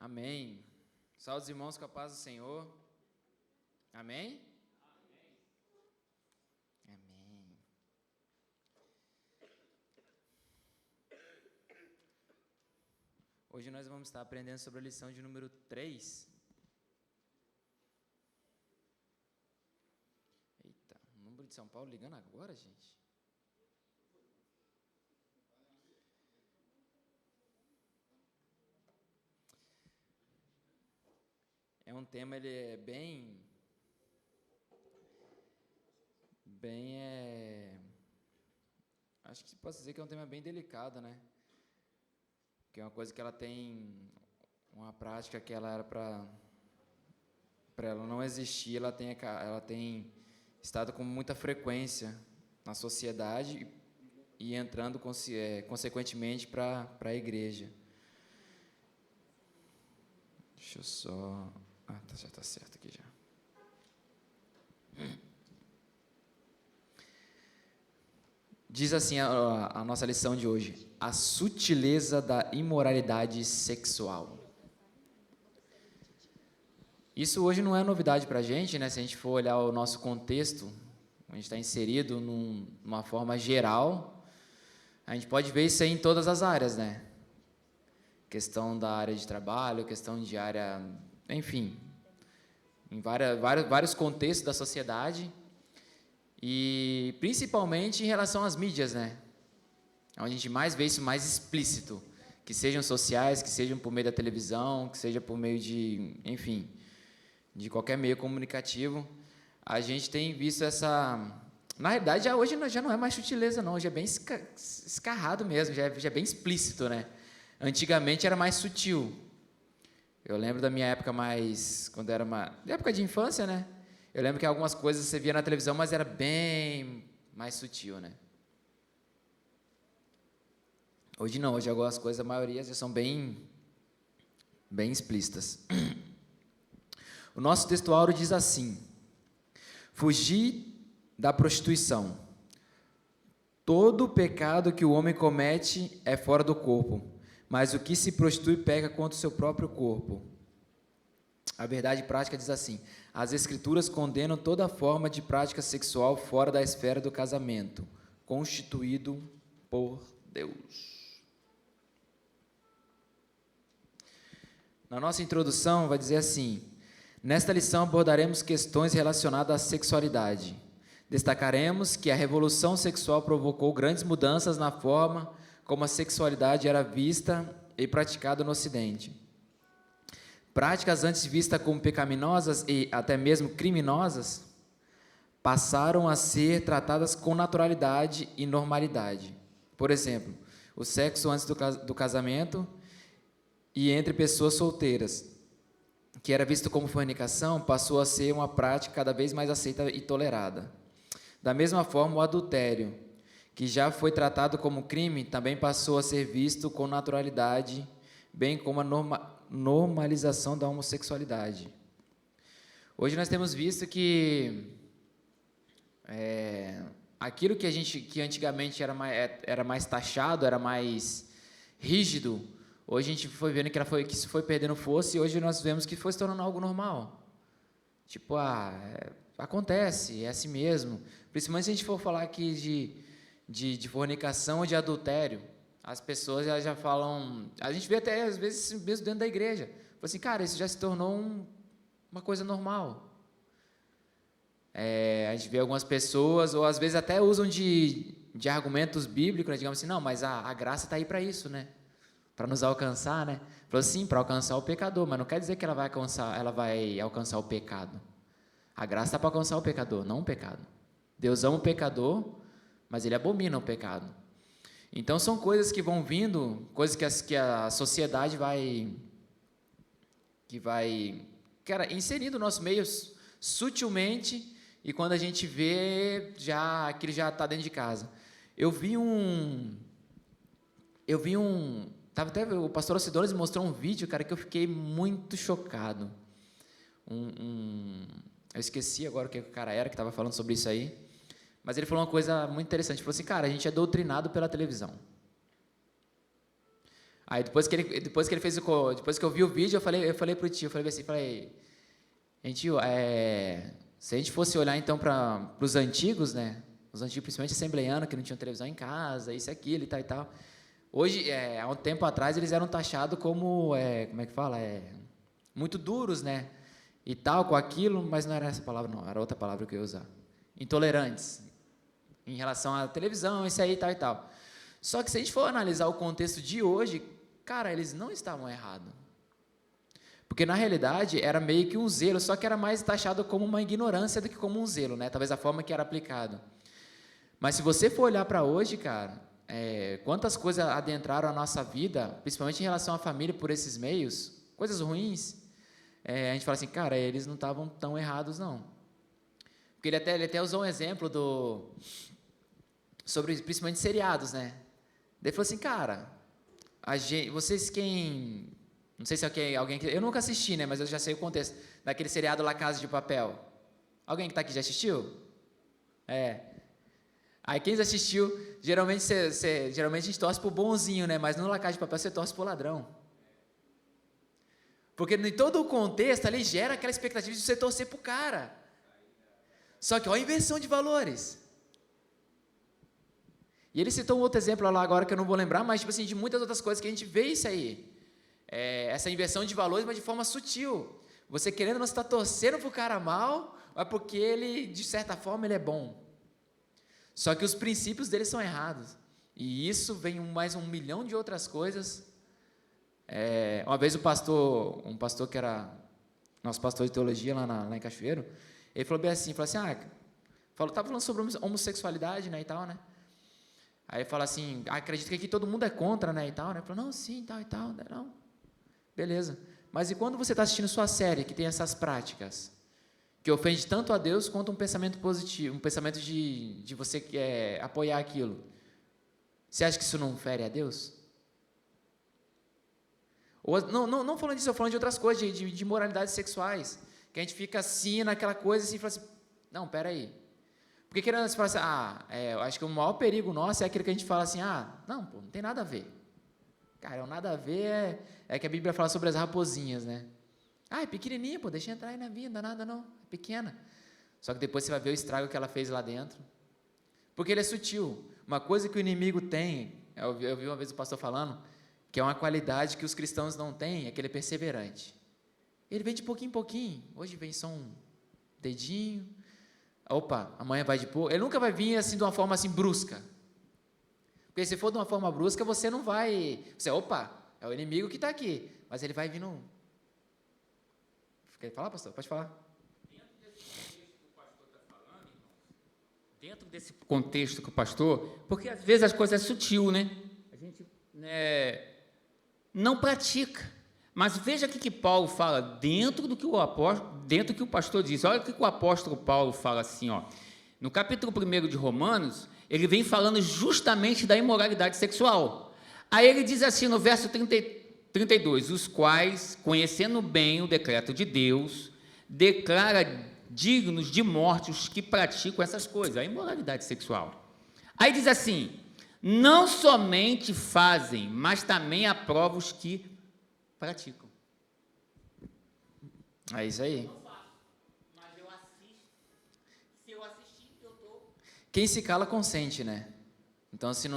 Amém. Salve os irmãos com a paz do Senhor. Amém? Amém. Hoje nós vamos estar aprendendo sobre a lição de número 3. Eita, o número de São Paulo ligando agora, gente? É um tema, ele é acho que posso dizer que é um tema bem delicado, né? Que é uma coisa que ela tem uma prática que ela era para ela não existir, ela tem estado com muita frequência na sociedade e entrando consequentemente para a igreja. Deixa eu só... já está certo aqui já. Diz assim a nossa lição de hoje: a sutileza da imoralidade sexual. Isso hoje não é novidade para a gente, né? Se a gente for olhar o nosso contexto, a gente está inserido numa forma geral, a gente pode ver isso aí em todas as áreas, né? Questão da área de trabalho, questão de área, enfim, em vários contextos da sociedade. E principalmente em relação às mídias, né? Onde a gente mais vê isso mais explícito, que sejam sociais, que sejam por meio da televisão, que seja por meio de, enfim, de qualquer meio comunicativo. A gente tem visto essa... Na realidade, hoje já não é mais sutileza, não. Hoje é bem escarrado mesmo, já é bem explícito, né? Antigamente era mais sutil. Eu lembro da minha época quando era época de infância, né? Eu lembro que algumas coisas você via na televisão, mas era bem mais sutil, né? Hoje não, hoje algumas coisas, a maioria já são bem explícitas. O nosso textuário diz assim: fugir da prostituição. Todo pecado que o homem comete é fora do corpo, mas o que se prostitui peca contra o seu próprio corpo. A verdade prática diz assim: as Escrituras condenam toda forma de prática sexual fora da esfera do casamento, constituído por Deus. Na nossa introdução, vai dizer assim: nesta lição abordaremos questões relacionadas à sexualidade. Destacaremos que a revolução sexual provocou grandes mudanças na forma como a sexualidade era vista e praticada no Ocidente. Práticas antes vistas como pecaminosas e até mesmo criminosas passaram a ser tratadas com naturalidade e normalidade. Por exemplo, o sexo antes do casamento e entre pessoas solteiras, que era visto como fornicação, passou a ser uma prática cada vez mais aceita e tolerada. Da mesma forma, o adultério, que já foi tratado como crime, também passou a ser visto com naturalidade, bem como a normalização da homossexualidade. Hoje nós temos visto que aquilo que antigamente era mais taxado, era mais rígido, hoje a gente foi vendo que isso foi perdendo força, e hoje nós vemos que foi se tornando algo normal. Tipo, acontece, é assim mesmo. Principalmente se a gente for falar aqui de fornicação ou de adultério, as pessoas já falam... A gente vê até, às vezes, mesmo dentro da igreja. Fala assim, cara, isso já se tornou uma coisa normal. A gente vê algumas pessoas, ou às vezes até usam de argumentos bíblicos, né? Digamos assim, não, mas a graça está aí para isso, né? Para nos alcançar, né? Fala assim, para alcançar o pecador, mas não quer dizer que ela vai alcançar o pecado. A graça está para alcançar o pecador, não o pecado. Deus ama o pecador, mas Ele abomina o pecado. Então, são coisas que vão vindo, coisas que a sociedade vai inserindo no nosso meio sutilmente, e quando a gente vê, aquilo já está dentro de casa. O pastor Alcidones mostrou um vídeo, cara, que eu fiquei muito chocado. Eu esqueci agora o que o cara era que estava falando sobre isso aí, mas ele falou uma coisa muito interessante. Ele falou assim, cara, a gente é doutrinado pela televisão. Aí depois que ele fez depois que eu vi o vídeo, eu falei pro tio, hein, tio, se a gente fosse olhar então para os antigos, né? Os antigos, principalmente assembleianos, que não tinham televisão em casa, isso, aquilo e tal e tal. Hoje, há um tempo atrás, eles eram taxados como, como é que fala? Muito duros, né? E tal, com aquilo, mas não era essa palavra, não, era outra palavra que eu ia usar. Intolerantes, em relação à televisão, isso aí, tal e tal. Só que se a gente for analisar o contexto de hoje, cara, eles não estavam errados. Porque, na realidade, era meio que um zelo, só que era mais taxado como uma ignorância do que como um zelo, né? Talvez a forma que era aplicado. Mas se você for olhar para hoje, cara, quantas coisas adentraram a nossa vida, principalmente em relação à família, por esses meios, coisas ruins, a gente fala assim, cara, eles não estavam tão errados, não. Porque ele até usou um exemplo sobre, principalmente, seriados, né? Ele falou assim, cara, vocês não sei se alguém que... Eu nunca assisti, né? Mas eu já sei o contexto. Daquele seriado La Casa de Papel. Alguém que está aqui já assistiu? Aí quem já assistiu, geralmente a gente torce pro bonzinho, né? Mas no La Casa de Papel você torce pro ladrão. Porque em todo o contexto ali gera aquela expectativa de você torcer pro cara. Só que olha a inversão de valores. E ele citou um outro exemplo lá agora que eu não vou lembrar, mas tipo assim, de muitas outras coisas que a gente vê isso aí. Essa inversão de valores, mas de forma sutil. Você querendo não estar torcendo para o cara mal, mas porque ele, de certa forma, ele é bom. Só que os princípios dele são errados. E isso vem mais 1 milhão de outras coisas. Uma vez um pastor que era nosso pastor de teologia lá em Cachoeiro, ele falou bem assim, estava falando sobre homossexualidade, né, e tal, né? Aí ele fala assim, acredito que aqui todo mundo é contra, né, e tal, né? Ele falou, não, sim, tal e tal, né, não. Beleza. Mas e quando você está assistindo sua série, que tem essas práticas, que ofende tanto a Deus quanto um pensamento positivo, um pensamento de você apoiar aquilo, você acha que isso não fere a Deus? Ou, não falando disso, eu falando de outras coisas, de moralidades sexuais, que a gente fica assim, naquela coisa, assim, e fala assim, não, peraí. Porque querendo você fala assim, eu acho que o maior perigo nosso é aquele que a gente fala assim, não tem nada a ver. Cara, o nada a ver é que a Bíblia fala sobre as raposinhas, né? É pequenininha, deixa entrar aí na vida, nada não, é pequena. Só que depois você vai ver o estrago que ela fez lá dentro. Porque ele é sutil. Uma coisa que o inimigo tem, eu vi uma vez o pastor falando, que é uma qualidade que os cristãos não têm, é que ele é perseverante. Ele vem de pouquinho em pouquinho. Hoje vem só um dedinho. Opa, amanhã vai de pouco. Ele nunca vai vir assim de uma forma assim brusca. Porque se for de uma forma brusca, você não vai... é o inimigo que está aqui. Mas ele vai vindo... Quer falar, pastor? Pode falar. Dentro desse contexto que o pastor... Porque às vezes as coisas é sutil, né? A gente não pratica. Mas veja o que Paulo fala dentro do que o pastor diz. Olha o que o apóstolo Paulo fala assim, ó. No capítulo 1 de Romanos, ele vem falando justamente da imoralidade sexual. Aí ele diz assim no verso 32, os quais, conhecendo bem o decreto de Deus, declara dignos de morte os que praticam essas coisas, a imoralidade sexual. Aí diz assim, não somente fazem, mas também aprovam os que praticam. É isso aí. Mas eu assisto. Se eu assistir, eu estou... Quem se cala consente, né? Então, se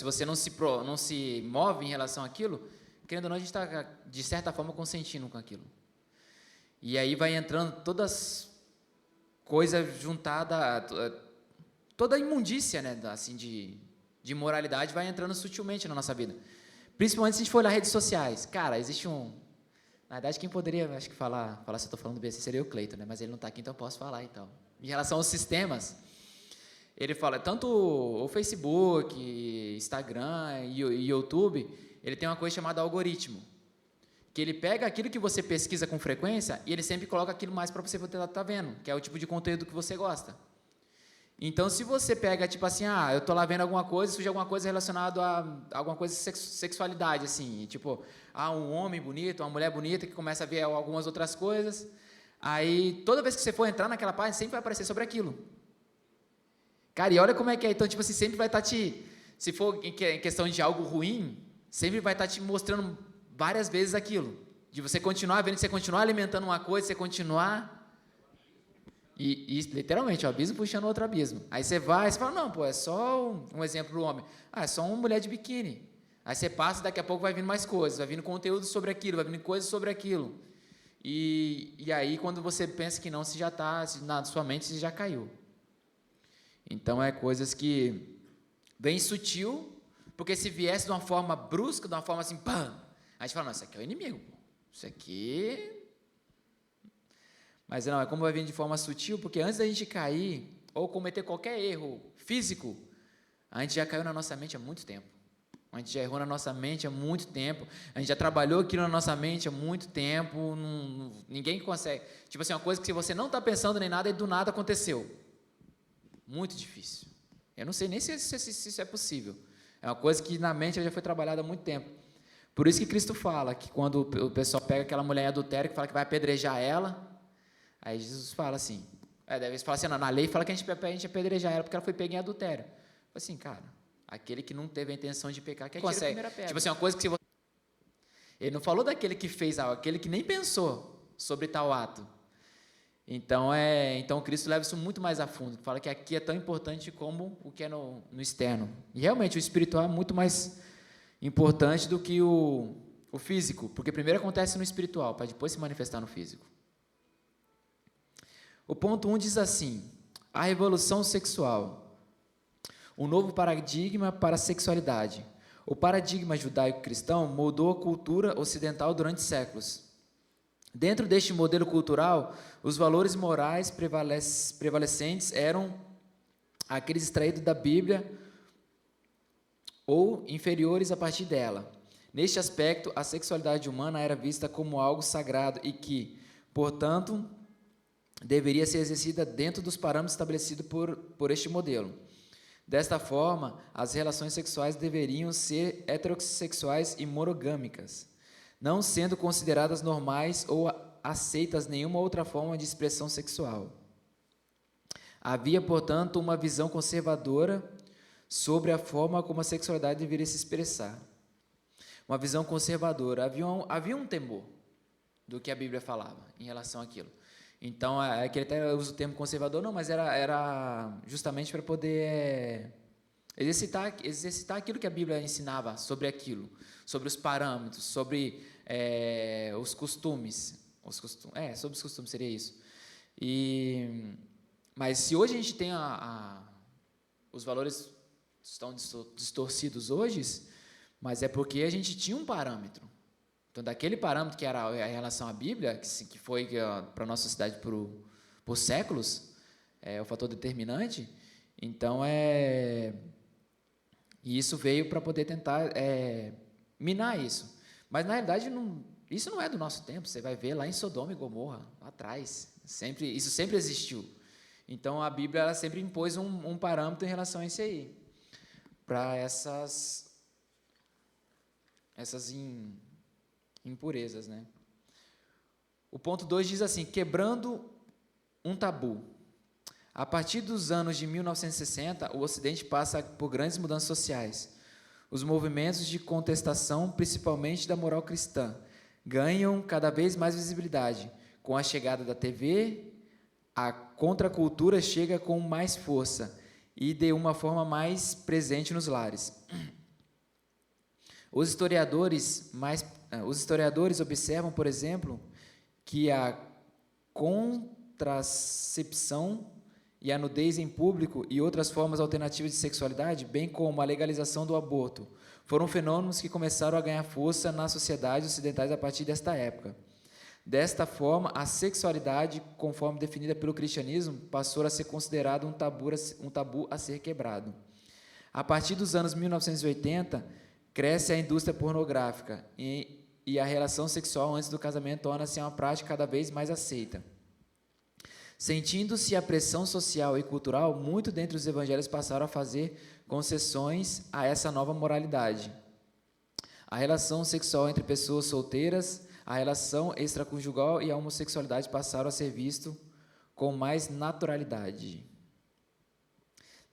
você não se move em relação àquilo, querendo ou não, a gente está, de certa forma, consentindo com aquilo. E aí vai entrando todas coisas juntadas, toda a imundícia, né, assim, de moralidade vai entrando sutilmente na nossa vida. Principalmente se a gente for olhar redes sociais. Cara, existe na verdade, quem poderia, acho que falar se eu estou falando bem assim, seria o Cleiton, né? Mas ele não está aqui, então eu posso falar, então. Em relação aos sistemas, ele fala, tanto o Facebook, Instagram e YouTube, ele tem uma coisa chamada algoritmo, que ele pega aquilo que você pesquisa com frequência e ele sempre coloca aquilo mais para você estar vendo, que é o tipo de conteúdo que você gosta. Então, se você pega, tipo assim, eu estou lá vendo alguma coisa, surge alguma coisa relacionada a alguma coisa de sexualidade, assim, tipo, um homem bonito, uma mulher bonita que começa a ver algumas outras coisas, aí, toda vez que você for entrar naquela página, sempre vai aparecer sobre aquilo. Cara, e olha como é que é, então, tipo assim, sempre vai estar se for em questão de algo ruim, sempre vai estar te mostrando várias vezes aquilo. De você continuar vendo, você continuar alimentando uma coisa, você continuar... E literalmente, o abismo puxando outro abismo. Aí você vai, você fala, não, pô, é só um exemplo do homem. É só uma mulher de biquíni. Aí você passa, daqui a pouco vai vindo mais coisas, vai vindo conteúdo sobre aquilo, vai vindo coisas sobre aquilo. E aí, quando você pensa que não, você já está, na sua mente você já caiu. Então, é coisas que vem sutil, porque se viesse de uma forma brusca, de uma forma assim, pam, a gente fala, não, isso aqui é o inimigo, pô. Isso aqui... Mas não, é como vai vir de forma sutil, porque antes da gente cair, ou cometer qualquer erro físico, a gente já caiu na nossa mente há muito tempo. A gente já errou na nossa mente há muito tempo, a gente já trabalhou aquilo na nossa mente há muito tempo, ninguém consegue. Tipo assim, uma coisa que se você não está pensando nem nada, e do nada aconteceu. Muito difícil. Eu não sei nem se isso é possível. É uma coisa que na mente já foi trabalhada há muito tempo. Por isso que Cristo fala que quando o pessoal pega aquela mulher em adultério, que fala que vai apedrejar ela, aí Jesus fala assim, deve falar assim, na lei fala que a gente apedrejar ela porque ela foi pega em adultério. Assim, cara, aquele que não teve a intenção de pecar, que atira a primeira pedra. Tipo assim, uma coisa que você... Ele não falou daquele que fez algo, aquele que nem pensou sobre tal ato. Então, Cristo leva isso muito mais a fundo, fala que aqui é tão importante como o que é no externo. E realmente o espiritual é muito mais importante do que o físico, porque primeiro acontece no espiritual, para depois se manifestar no físico. O ponto 1 diz assim, a revolução sexual, um novo paradigma para a sexualidade. O paradigma judaico-cristão moldou a cultura ocidental durante séculos. Dentro deste modelo cultural, os valores morais prevalecentes eram aqueles extraídos da Bíblia ou inferiores a partir dela. Neste aspecto, a sexualidade humana era vista como algo sagrado e que, portanto, deveria ser exercida dentro dos parâmetros estabelecidos por este modelo. Desta forma, as relações sexuais deveriam ser heterossexuais e monogâmicas, não sendo consideradas normais ou aceitas nenhuma outra forma de expressão sexual. Havia, portanto, uma visão conservadora sobre a forma como a sexualidade deveria se expressar. Uma visão conservadora. Havia um temor do que a Bíblia falava em relação àquilo. Então, aqui ele até usa o termo conservador, não, mas era justamente para poder exercitar aquilo que a Bíblia ensinava sobre aquilo, sobre os parâmetros, sobre os costumes. Sobre os costumes seria isso. Mas se hoje a gente tem os valores estão distorcidos hoje, mas é porque a gente tinha um parâmetro. Então, daquele parâmetro que era a relação à Bíblia, que foi para a nossa sociedade por séculos, é o fator determinante, então e isso veio para poder tentar minar isso. Mas, na realidade, isso não é do nosso tempo, você vai ver lá em Sodoma e Gomorra, lá atrás, isso sempre existiu. Então, a Bíblia ela sempre impôs um parâmetro em relação a isso aí, para essas impurezas, né? O ponto 2 diz assim, quebrando um tabu. A partir dos anos de 1960, o Ocidente passa por grandes mudanças sociais. Os movimentos de contestação, principalmente da moral cristã, ganham cada vez mais visibilidade. Com a chegada da TV, a contracultura chega com mais força e de uma forma mais presente nos lares. Os historiadores observam, por exemplo, que a contracepção e a nudez em público e outras formas alternativas de sexualidade, bem como a legalização do aborto, foram fenômenos que começaram a ganhar força nas sociedades ocidentais a partir desta época. Desta forma, a sexualidade, conforme definida pelo cristianismo, passou a ser considerada um tabu a ser quebrado. A partir dos anos 1980, cresce a indústria pornográfica e a relação sexual antes do casamento torna-se uma prática cada vez mais aceita. Sentindo-se a pressão social e cultural, muitos dentre os evangelhos passaram a fazer concessões a essa nova moralidade. A relação sexual entre pessoas solteiras, a relação extraconjugal e a homossexualidade passaram a ser visto com mais naturalidade.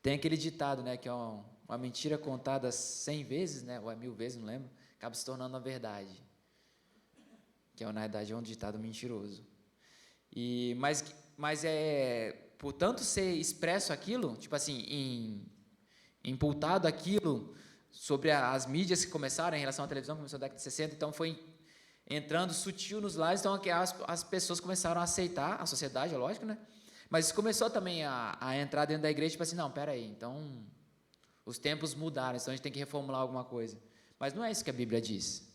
Tem aquele ditado, né, que é uma mentira contada 100 vezes, né, ou 1000 vezes, não lembro, acaba se tornando a verdade, que na verdade é um ditado mentiroso. Mas por tanto ser expresso aquilo, tipo assim, imputado aquilo sobre as mídias que começaram em relação à televisão, começou na década de 60, então foi entrando sutil nos lares, então as pessoas começaram a aceitar, a sociedade, é lógico, né? Mas isso começou também a entrar dentro da igreja, tipo assim, não, peraí, então os tempos mudaram, então a gente tem que reformular alguma coisa. Mas não é isso que a Bíblia diz.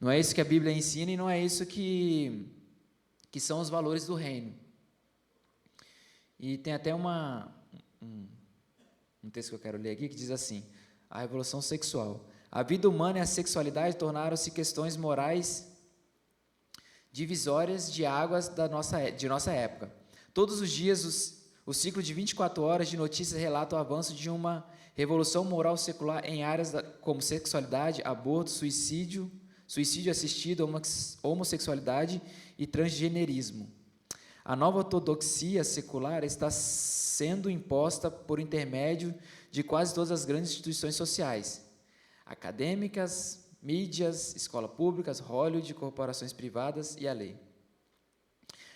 Não é isso que a Bíblia ensina e não é isso que são os valores do reino. E tem até um texto que eu quero ler aqui que diz assim: a revolução sexual. A vida humana e a sexualidade tornaram-se questões morais divisórias de águas de nossa época. Todos os dias, o ciclo de 24 horas de notícias relata o avanço de uma revolução moral secular em áreas como sexualidade, aborto, suicídio assistido, homossexualidade e transgenerismo. A nova ortodoxia secular está sendo imposta por intermédio de quase todas as grandes instituições sociais, acadêmicas, mídias, escolas públicas, Hollywood, corporações privadas e a lei.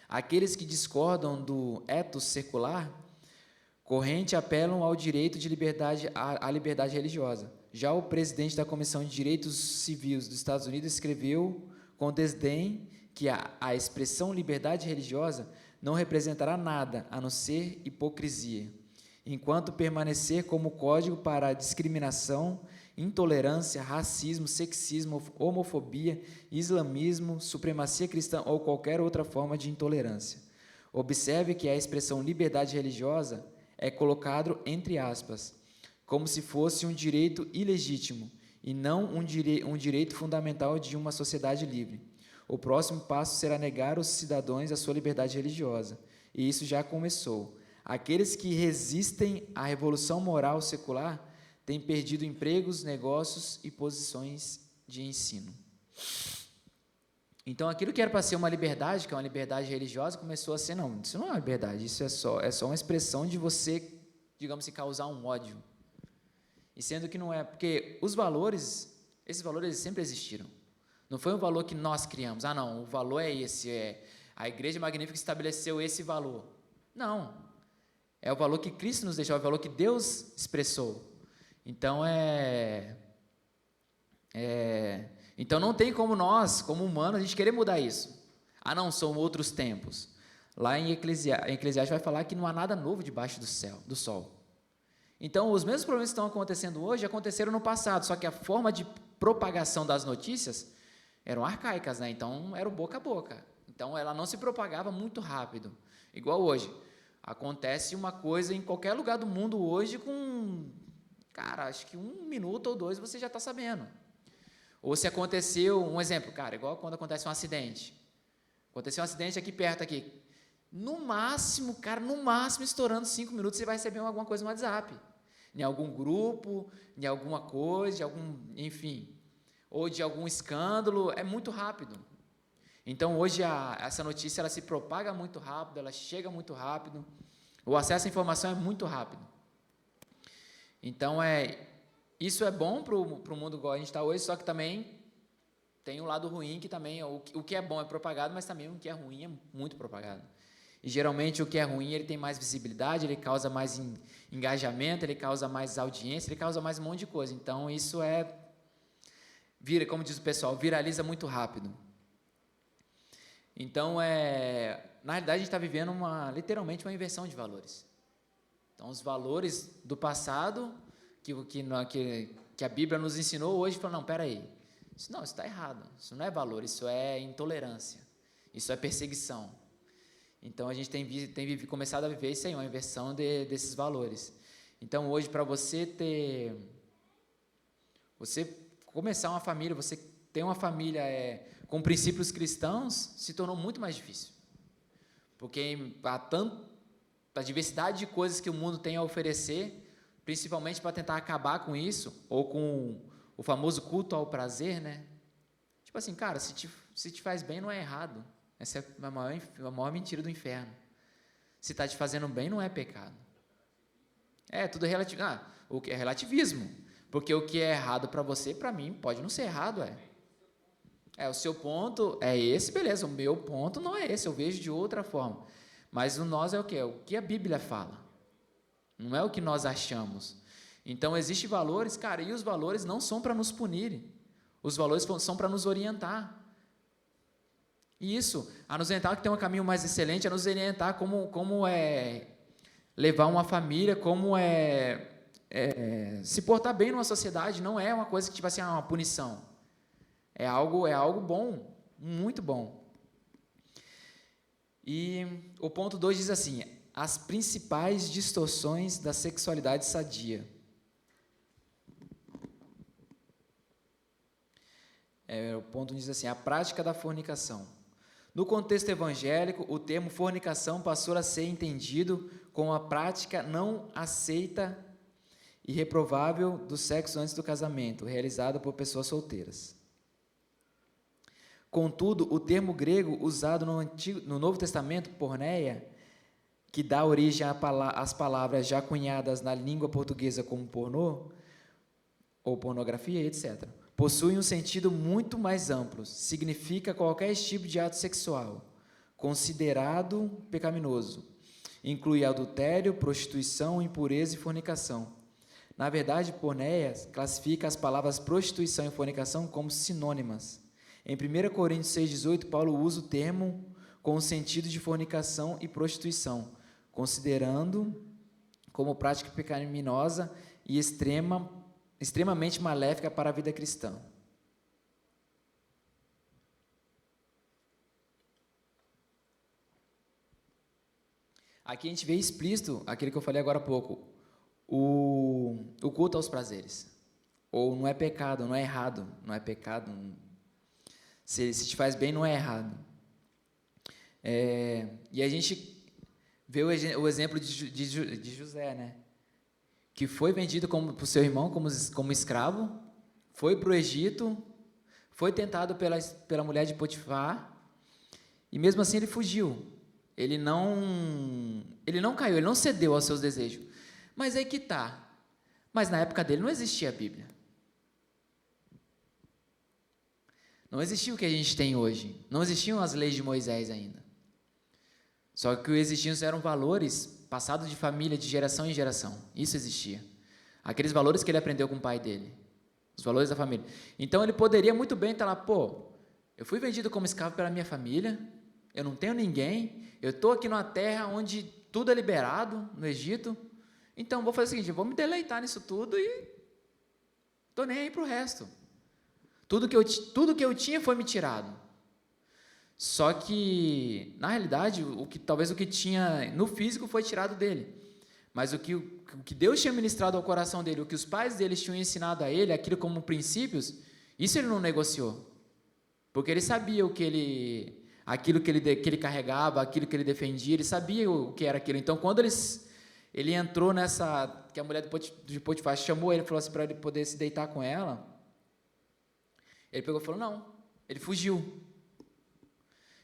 Aqueles que discordam do ethos secular corrente apelam ao direito de liberdade, à liberdade religiosa. Já o presidente da Comissão de Direitos Civis dos Estados Unidos escreveu com desdém que a expressão liberdade religiosa não representará nada a não ser hipocrisia, enquanto permanecer como código para a discriminação, intolerância, racismo, sexismo, homofobia, islamismo, supremacia cristã ou qualquer outra forma de intolerância. Observe que a expressão liberdade religiosa é colocado entre aspas, como se fosse um direito ilegítimo e não um direito fundamental de uma sociedade livre. O próximo passo será negar aos cidadãos a sua liberdade religiosa, e isso já começou. Aqueles que resistem à revolução moral secular têm perdido empregos, negócios e posições de ensino. Então, aquilo que era para ser uma liberdade, que é uma liberdade religiosa, começou a ser, não, isso não é uma liberdade, isso é só uma expressão de você, digamos assim, causar um ódio. E sendo que não é, porque esses valores eles sempre existiram. Não foi um valor que nós criamos, não, o valor é esse, a Igreja Magnífica estabeleceu esse valor. Não, é o valor que Cristo nos deixou, é o valor que Deus expressou. Então, então não tem como nós, como humanos, a gente querer mudar isso. Não, são outros tempos. Lá em Eclesiastes vai falar que não há nada novo debaixo do sol. Então, os mesmos problemas que estão acontecendo hoje aconteceram no passado, só que a forma de propagação das notícias eram arcaicas, né? Então, era o boca a boca. Então, ela não se propagava muito rápido, igual hoje. Acontece uma coisa em qualquer lugar do mundo hoje com, cara, acho que 1 minuto ou 2 você já está sabendo. Ou se aconteceu, um exemplo, cara, igual quando acontece um acidente. Aconteceu um acidente aqui perto, aqui. No máximo, estourando 5 minutos, você vai receber alguma coisa no WhatsApp. Em algum grupo, em alguma coisa, enfim, ou de algum escândalo, é muito rápido. Então, hoje, essa notícia ela se propaga muito rápido, ela chega muito rápido, o acesso à informação é muito rápido. Então, isso é bom para o mundo igual a gente está hoje, só que também tem um lado ruim, que também o que é bom é propagado, mas também o que é ruim é muito propagado. E, geralmente, o que é ruim, ele tem mais visibilidade, ele causa mais engajamento, ele causa mais audiência, ele causa mais um monte de coisa. Então, isso como diz o pessoal, viraliza muito rápido. Então, na realidade, a gente está vivendo literalmente uma inversão de valores. Então, os valores do passado, que a Bíblia nos ensinou, hoje, falam, não, peraí, isso está errado, isso não é valor, isso é intolerância, isso é perseguição. Então, a gente tem começado a viver isso aí, uma inversão desses valores. Então, hoje, para você começar uma família, você ter uma família com princípios cristãos, se tornou muito mais difícil. Porque a diversidade de coisas que o mundo tem a oferecer, principalmente para tentar acabar com isso, ou com o famoso culto ao prazer, né? Tipo assim, cara, se te faz bem, não é errado. Essa é a maior mentira do inferno. Se está te fazendo bem, não é pecado. Tudo relativo. O que é relativismo. Porque o que é errado para você, para mim, pode não ser errado, o seu ponto é esse, beleza, o meu ponto não é esse, eu vejo de outra forma. Mas o nós é o quê? É o que a Bíblia fala. Não é o que nós achamos. Então, existem valores, cara, e os valores não são para nos punir. Os valores são para nos orientar. E isso, a nos orientar que tem um caminho mais excelente, a nos orientar como é levar uma família, como se portar bem numa sociedade. Não é uma coisa que, tipo assim, uma punição. É algo bom, muito bom. E o ponto 2 diz assim: as principais distorções da sexualidade sadia. O ponto diz assim: a prática da fornicação. No contexto evangélico, o termo fornicação passou a ser entendido como a prática não aceita e reprovável do sexo antes do casamento, realizada por pessoas solteiras. Contudo, o termo grego usado no Novo Testamento, porneia, que dá origem às palavras já cunhadas na língua portuguesa como pornô, ou pornografia, etc., possui um sentido muito mais amplo. Significa qualquer tipo de ato sexual considerado pecaminoso. Inclui adultério, prostituição, impureza e fornicação. Na verdade, porneia classifica as palavras prostituição e fornicação como sinônimas. Em 1 Coríntios 6,18, Paulo usa o termo com o sentido de fornicação e prostituição, considerando como prática pecaminosa e extremamente maléfica para a vida cristã. Aqui a gente vê explícito aquilo que eu falei agora há pouco, o culto aos prazeres. Ou não é pecado, não é errado, não é pecado. Se te faz bem, não é errado. E a gente vê o exemplo de José, né? Que foi vendido para o seu irmão como escravo, foi para o Egito, foi tentado pela mulher de Potifar, e mesmo assim ele fugiu. Ele não caiu, ele não cedeu aos seus desejos. Mas aí que está. Mas na época dele não existia a Bíblia. Não existia o que a gente tem hoje. Não existiam as leis de Moisés ainda. Só que o que existiam eram valores passados de família, de geração em geração. Isso existia. Aqueles valores que ele aprendeu com o pai dele. Os valores da família. Então, ele poderia muito bem estar lá, eu fui vendido como escravo pela minha família, eu não tenho ninguém, eu estou aqui numa terra onde tudo é liberado, no Egito, então vou fazer o seguinte, eu vou me deleitar nisso tudo e estou nem aí para o resto. Tudo que eu tinha foi me tirado. Só que, na realidade, talvez o que tinha no físico foi tirado dele. Mas o que Deus tinha ministrado ao coração dele, o que os pais dele tinham ensinado a ele, aquilo como princípios, isso ele não negociou. Porque ele sabia aquilo que ele carregava, aquilo que ele defendia, ele sabia o que era aquilo. Então, quando ele entrou nessa, que a mulher de Potifar chamou ele, falou assim para ele poder se deitar com ela, ele pegou e falou, não, ele fugiu.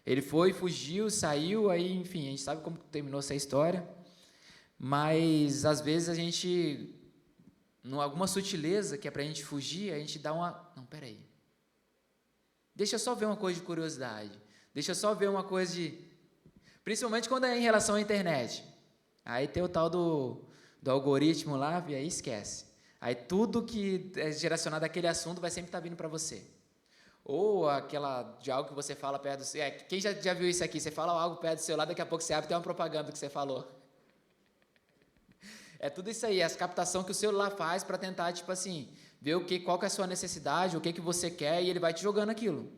Ele fugiu, saiu, aí, enfim, a gente sabe como terminou essa história, mas, às vezes, a gente, alguma sutileza que é para a gente fugir, a gente dá não, peraí, deixa eu só ver uma coisa de curiosidade, deixa eu só ver uma coisa principalmente quando é em relação à internet, aí tem o tal do algoritmo lá, e aí esquece, aí tudo que é geracionado àquele assunto vai sempre estar vindo para você. Ou de algo que você fala perto do seu... quem já viu isso aqui? Você fala algo perto do seu lado, daqui a pouco você abre e tem uma propaganda que você falou. É tudo isso aí, as captações que o celular faz para tentar, tipo assim, ver qual que é a sua necessidade, o que você quer, e ele vai te jogando aquilo.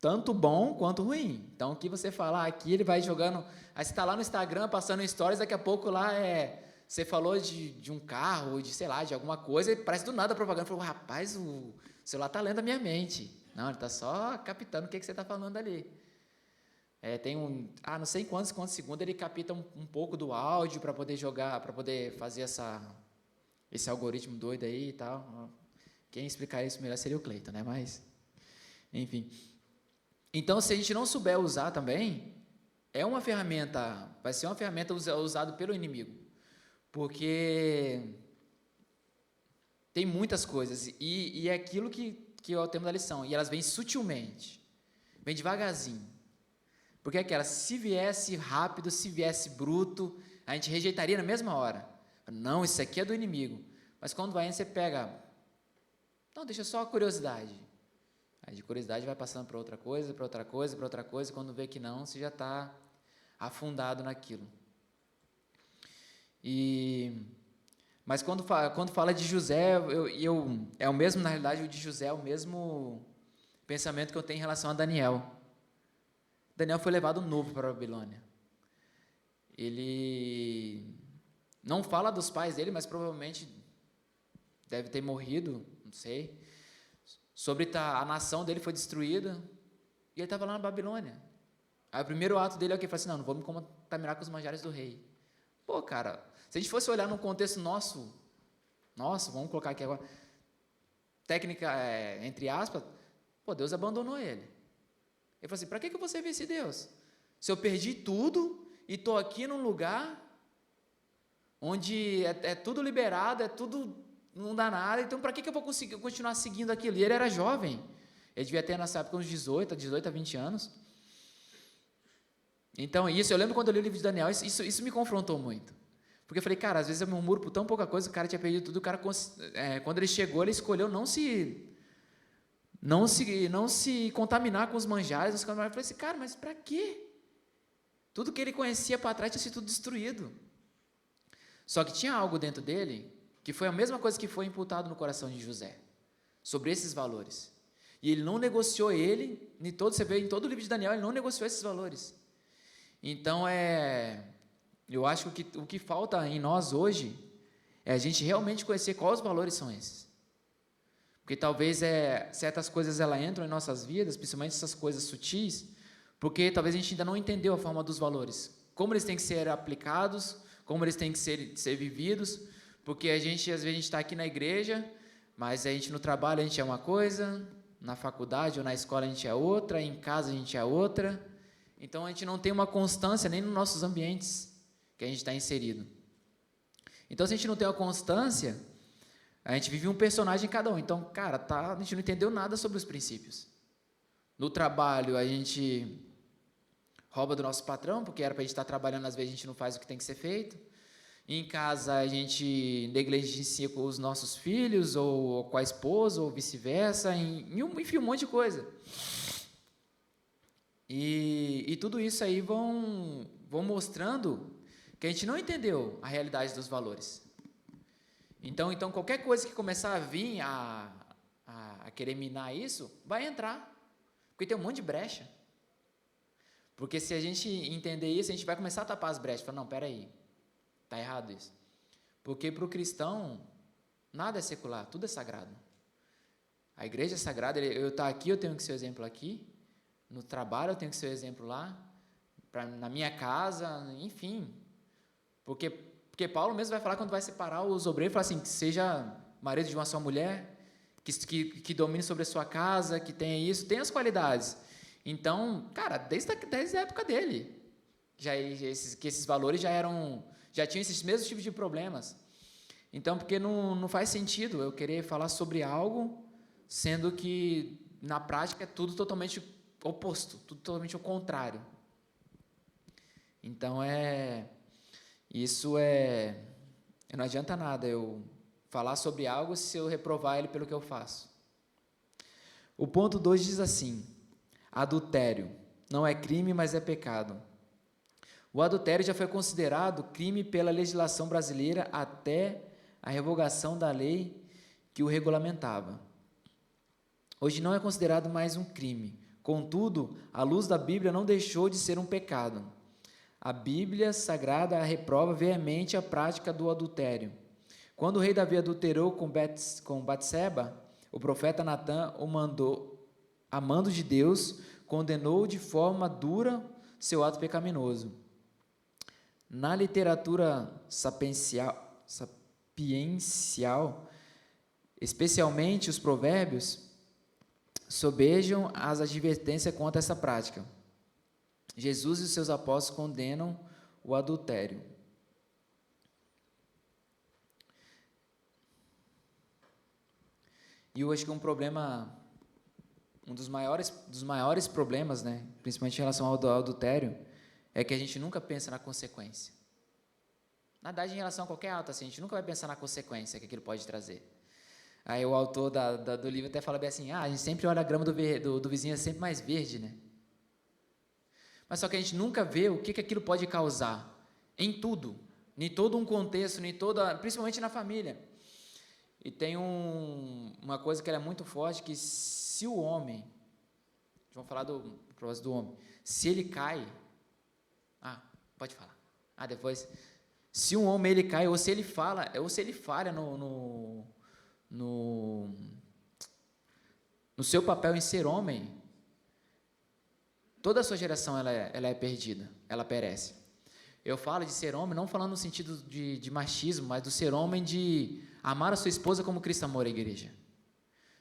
Tanto bom quanto ruim. Então, o que você fala aqui, ele vai jogando... Aí você está lá no Instagram, passando stories, daqui a pouco lá você falou de um carro, sei lá, de alguma coisa, e parece do nada a propaganda. Falou, rapaz, o celular está lendo a minha mente. Não, ele está só captando o que você está falando ali. Tem não sei quantos segundos, ele capta um pouco do áudio para poder jogar, para poder fazer esse algoritmo doido aí e tal. Quem explicar isso melhor seria o Cleiton, né? Mas, enfim. Então, se a gente não souber usar também, vai ser uma ferramenta usada pelo inimigo. Porque Tem muitas coisas, e é aquilo que é o tema da lição, e elas vêm sutilmente, vêm devagarzinho, porque aquela, se viesse rápido, se viesse bruto, a gente rejeitaria na mesma hora. Não, isso aqui é do inimigo. Mas quando vai, você pega, não, deixa só a curiosidade. Aí de curiosidade vai passando para outra coisa, para outra coisa, para outra coisa, quando vê que não, você já está afundado naquilo. Mas quando fala de José, é o mesmo, na realidade, o de José é o mesmo pensamento que eu tenho em relação a Daniel. Daniel foi levado novo para a Babilônia. Ele não fala dos pais dele, mas provavelmente deve ter morrido, não sei. A nação dele foi destruída e ele estava lá na Babilônia. Aí o primeiro ato dele é o que? Ele fala assim, não vou me contaminar com os manjares do rei. Pô, cara, se a gente fosse olhar num contexto nosso, vamos colocar aqui agora, técnica, entre aspas, pô, Deus abandonou ele. Ele falou assim, para que eu vou servir esse Deus? Se eu perdi tudo e estou aqui num lugar onde é tudo liberado, é tudo, não dá nada, então para que eu vou conseguir continuar seguindo aquilo? E ele era jovem, ele devia ter nessa época uns 18 a 20 anos. Então, eu lembro quando eu li o livro de Daniel, isso me confrontou muito. Porque eu falei, cara, às vezes eu murmuro por tão pouca coisa, o cara tinha perdido tudo, o cara, quando ele chegou, ele escolheu não se contaminar com os manjares, eu falei assim, cara, mas para quê? Tudo que ele conhecia para trás tinha sido tudo destruído. Só que tinha algo dentro dele, que foi a mesma coisa que foi imputado no coração de José, sobre esses valores. E ele não negociou você vê em todo o livro de Daniel, ele não negociou esses valores. Então, eu acho que o que falta em nós hoje é a gente realmente conhecer quais os valores são esses. Porque talvez certas coisas entram em nossas vidas, principalmente essas coisas sutis, porque talvez a gente ainda não entendeu a forma dos valores, como eles têm que ser aplicados, como eles têm que ser vividos, porque às vezes a gente está aqui na igreja, mas a gente no trabalho a gente é uma coisa, na faculdade ou na escola a gente é outra, em casa a gente é outra. Então, a gente não tem uma constância nem nos nossos ambientes que a gente está inserido. Então, se a gente não tem uma constância, a gente vive um personagem em cada um. Então, cara, a gente não entendeu nada sobre os princípios. No trabalho, a gente rouba do nosso patrão, porque era para a gente estar trabalhando, às vezes a gente não faz o que tem que ser feito. Em casa, a gente negligencia com os nossos filhos, ou com a esposa, ou vice-versa, enfim, um monte de coisa. E tudo isso aí vão mostrando que a gente não entendeu a realidade dos valores. Então qualquer coisa que começar a vir a querer minar isso, vai entrar. Porque tem um monte de brecha. Porque se a gente entender isso, a gente vai começar a tapar as brechas. Falar, não, peraí, está errado isso. Porque para o cristão, nada é secular, tudo é sagrado. A igreja é sagrada, eu estou aqui, eu tenho que ser o exemplo aqui. No trabalho eu tenho que ser o exemplo lá, na minha casa, enfim. Porque Paulo mesmo vai falar quando vai separar os obreiros, fala assim, que seja marido de uma só mulher, que domine sobre a sua casa, que tenha isso, tem as qualidades. Então, cara, desde a época dele, que esses valores já tinham esses mesmos tipos de problemas. Então, porque não faz sentido eu querer falar sobre algo, sendo que na prática é tudo totalmente oposto, tudo totalmente ao contrário. Então, não adianta nada eu falar sobre algo se eu reprovar ele pelo que eu faço. O ponto 2 diz assim, adultério, não é crime, mas é pecado. O adultério já foi considerado crime pela legislação brasileira até a revogação da lei que o regulamentava. Hoje não é considerado mais um crime. Contudo, à luz da Bíblia, não deixou de ser um pecado. A Bíblia Sagrada reprova veemente a prática do adultério. Quando o rei Davi adulterou com Batseba, o profeta Natã o mandou, a mando de Deus, condenou de forma dura seu ato pecaminoso. Na literatura sapiencial, especialmente os provérbios, sobejam as advertências contra essa prática. Jesus e os seus apóstolos condenam o adultério. E eu acho que um dos maiores problemas, né, principalmente em relação ao adultério, é que a gente nunca pensa na consequência. Na verdade, em relação a qualquer ato, assim, a gente nunca vai pensar na consequência que aquilo pode trazer. Aí o autor do livro até fala bem assim, a gente sempre olha a grama do vizinho é sempre mais verde, né? Mas só que a gente nunca vê o que aquilo pode causar em tudo, em todo um contexto, principalmente na família. E tem uma coisa que ela é muito forte, que se o homem, vamos falar do propósito do homem, se ele cai, pode falar, depois, se um homem ele cai, ou se ele falha no seu papel em ser homem, toda a sua geração ela é perdida, ela perece. Eu falo de ser homem, não falando no sentido de machismo, mas do ser homem de amar a sua esposa como Cristo amou a igreja.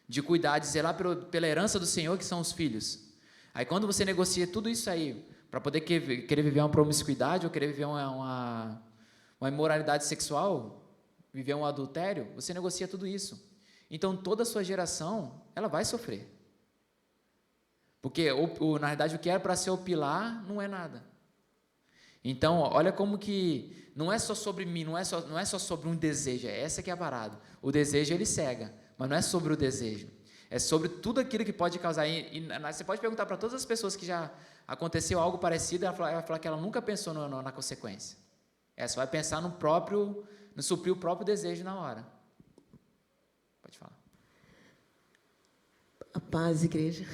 De cuidar, de zelar pela herança do Senhor, que são os filhos. Aí quando você negocia tudo isso aí, para poder querer viver uma promiscuidade, ou querer viver uma imoralidade sexual, viver um adultério, você negocia tudo isso. Então toda a sua geração, ela vai sofrer. Porque, na verdade, o que era para ser o pilar, não é nada. Então, olha como que não é só sobre mim, não é só sobre um desejo, essa que é a parada. O desejo, ele cega, mas não é sobre o desejo. É sobre tudo aquilo que pode causar. E você pode perguntar para todas as pessoas que já aconteceu algo parecido, ela vai falar que ela nunca pensou na consequência. Ela só vai pensar no suprir o próprio desejo na hora. Pode falar. A paz, igreja.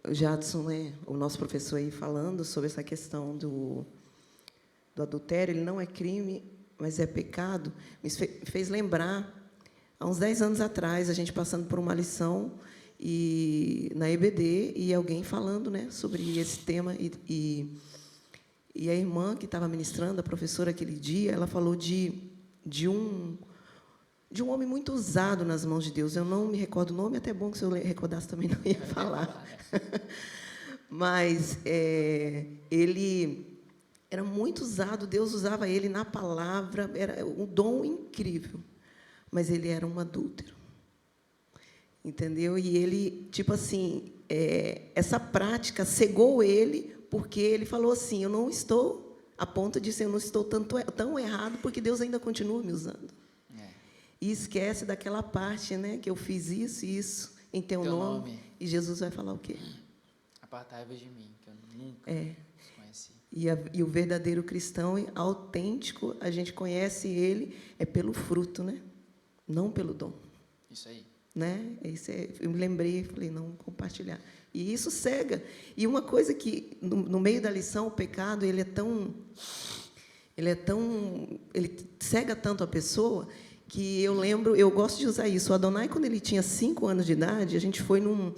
O Jadson, né, o nosso professor aí, falando sobre essa questão do adultério, ele não é crime, mas é pecado, me fez lembrar, há uns 10 anos atrás, a gente passando por uma lição na EBD, e alguém falando, né, sobre esse tema, e a irmã que estava ministrando, a professora aquele dia, ela falou de um homem muito usado nas mãos de Deus. Eu não me recordo o nome, até bom que se eu recordasse também não ia falar. Mas ele era muito usado, Deus usava ele na palavra, era um dom incrível, mas ele era um adúltero. Entendeu? E ele, tipo assim, essa prática cegou ele, porque ele falou assim, eu não estou, a ponto de dizer, eu não estou tão errado, porque Deus ainda continua me usando. E esquece daquela parte, né, que eu fiz isso em teu nome. E Jesus vai falar o quê? Apartai-vos de mim, que eu nunca os conheci. E o verdadeiro cristão autêntico, a gente conhece ele pelo fruto, né? Não pelo dom. Isso aí. Né? Eu me lembrei, falei, não, compartilhar. E isso cega. E uma coisa que, no meio da lição, o pecado, ele cega tanto a pessoa, que eu gosto de usar isso. O Adonai, quando ele tinha 5 anos de idade, a gente foi no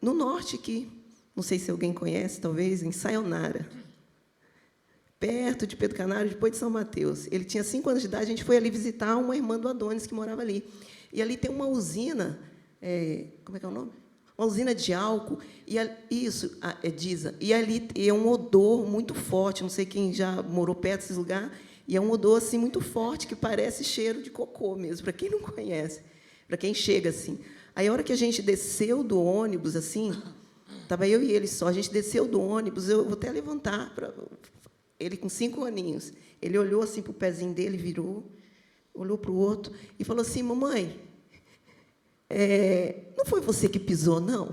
norte aqui, não sei se alguém conhece, talvez, em Sayonara, perto de Pedro Canário, depois de São Mateus. Ele tinha 5 anos de idade, a gente foi ali visitar uma irmã do Adonis, que morava ali. E ali tem uma usina, como é que é o nome? Uma usina de álcool, diesel. E ali é um odor muito forte, não sei quem já morou perto desse lugar, e é um odor assim muito forte, que parece cheiro de cocô mesmo, para quem não conhece, para quem chega assim. Aí, a hora que a gente desceu do ônibus, assim, estava eu e ele só, a gente desceu do ônibus, eu vou até levantar, ele com 5 aninhos, ele olhou assim para o pezinho dele, virou, olhou para o outro e falou assim, mamãe, não foi você que pisou, não?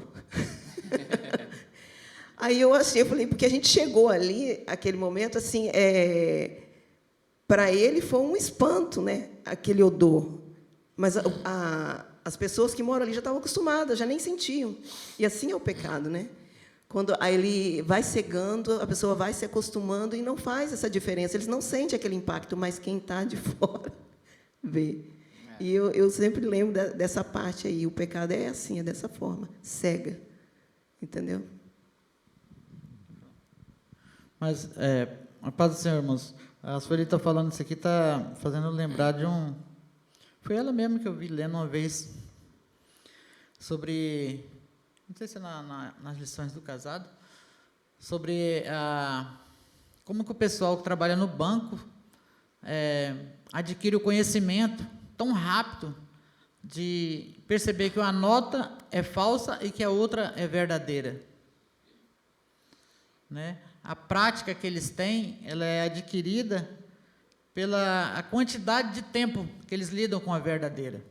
Aí eu falei, porque a gente chegou ali, aquele momento, assim, para ele foi um espanto, né, aquele odor. Mas as pessoas que moram ali já estavam acostumadas, já nem sentiam. E assim é o pecado, né? Quando aí ele vai cegando, a pessoa vai se acostumando e não faz essa diferença. Eles não sentem aquele impacto, mas quem está de fora vê. E eu sempre lembro dessa parte aí. O pecado é assim, é dessa forma, cega. Entendeu? Mas, a paz do Senhor, irmãos, a Sueli está falando isso aqui, está fazendo lembrar de um... Foi ela mesma que eu vi lendo uma vez sobre... Não sei se é nas lições do casado, sobre como que o pessoal que trabalha no banco adquire o conhecimento tão rápido de perceber que uma nota é falsa e que a outra é verdadeira. Né? A prática que eles têm, ela é adquirida pela a quantidade de tempo que eles lidam com a verdadeira.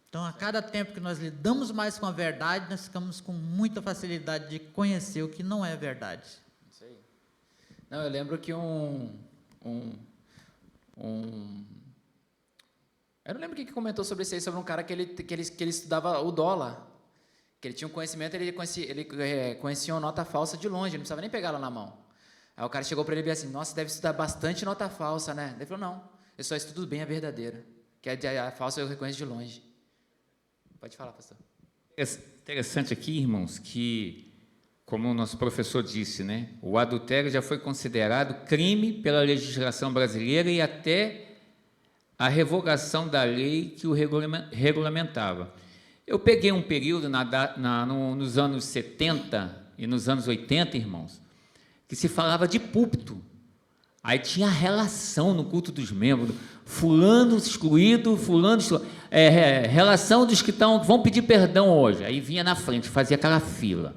Então, a cada tempo que nós lidamos mais com a verdade, nós ficamos com muita facilidade de conhecer o que não é verdade. Isso aí. Não, eu lembro que eu não lembro quem que comentou sobre isso aí, sobre um cara que ele estudava o dólar, que ele tinha um conhecimento, ele conhecia uma nota falsa de longe, não precisava nem pegar ela na mão. Aí o cara chegou para ele e disse assim, nossa, deve estudar bastante nota falsa, né? Ele falou, não, eu só estudo bem a verdadeira, que a falsa eu reconheço de longe. Pode falar, pastor. É interessante aqui, irmãos, que, como o nosso professor disse, né, o adultério já foi considerado crime pela legislação brasileira e até a revogação da lei que o regulamentava. Eu peguei um período nos anos 70 e nos anos 80, irmãos, que se falava de púlpito. Aí tinha relação no culto dos membros, fulano excluído, relação dos que vão pedir perdão hoje. Aí vinha na frente, fazia aquela fila.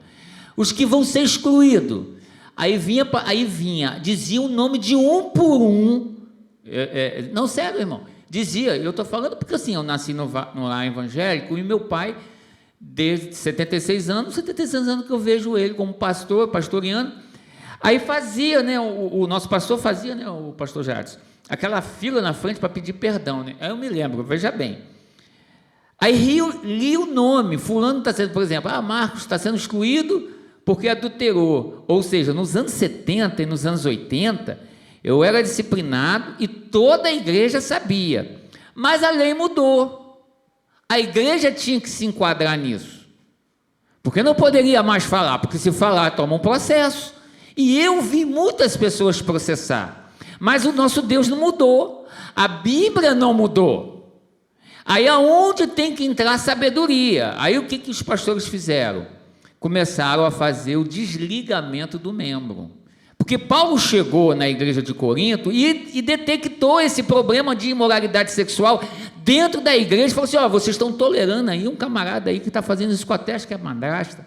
Os que vão ser excluídos, aí vinha, dizia o nome de um por um. Não, sério, irmão. Dizia, eu estou falando porque assim, eu nasci no lar evangélico e meu pai, desde 76 anos que eu vejo ele como pastor, pastoreando. Aí fazia, né, o nosso pastor fazia, né, o pastor Jadson, aquela fila na frente para pedir perdão, né? Aí eu me lembro, veja bem. Aí li o nome, fulano está sendo, por exemplo, Marcos está sendo excluído porque adulterou. Ou seja, nos anos 70 e nos anos 80, eu era disciplinado e toda a igreja sabia. Mas a lei mudou. A igreja tinha que se enquadrar nisso. Porque não poderia mais falar, porque se falar, toma um processo. E eu vi muitas pessoas processar, mas o nosso Deus não mudou, a Bíblia não mudou. Aí aonde tem que entrar a sabedoria? Aí o que os pastores fizeram? Começaram a fazer o desligamento do membro. Porque Paulo chegou na igreja de Corinto e detectou esse problema de imoralidade sexual dentro da igreja, falou assim, vocês estão tolerando aí um camarada aí que está fazendo isso com a testa, que é madrasta.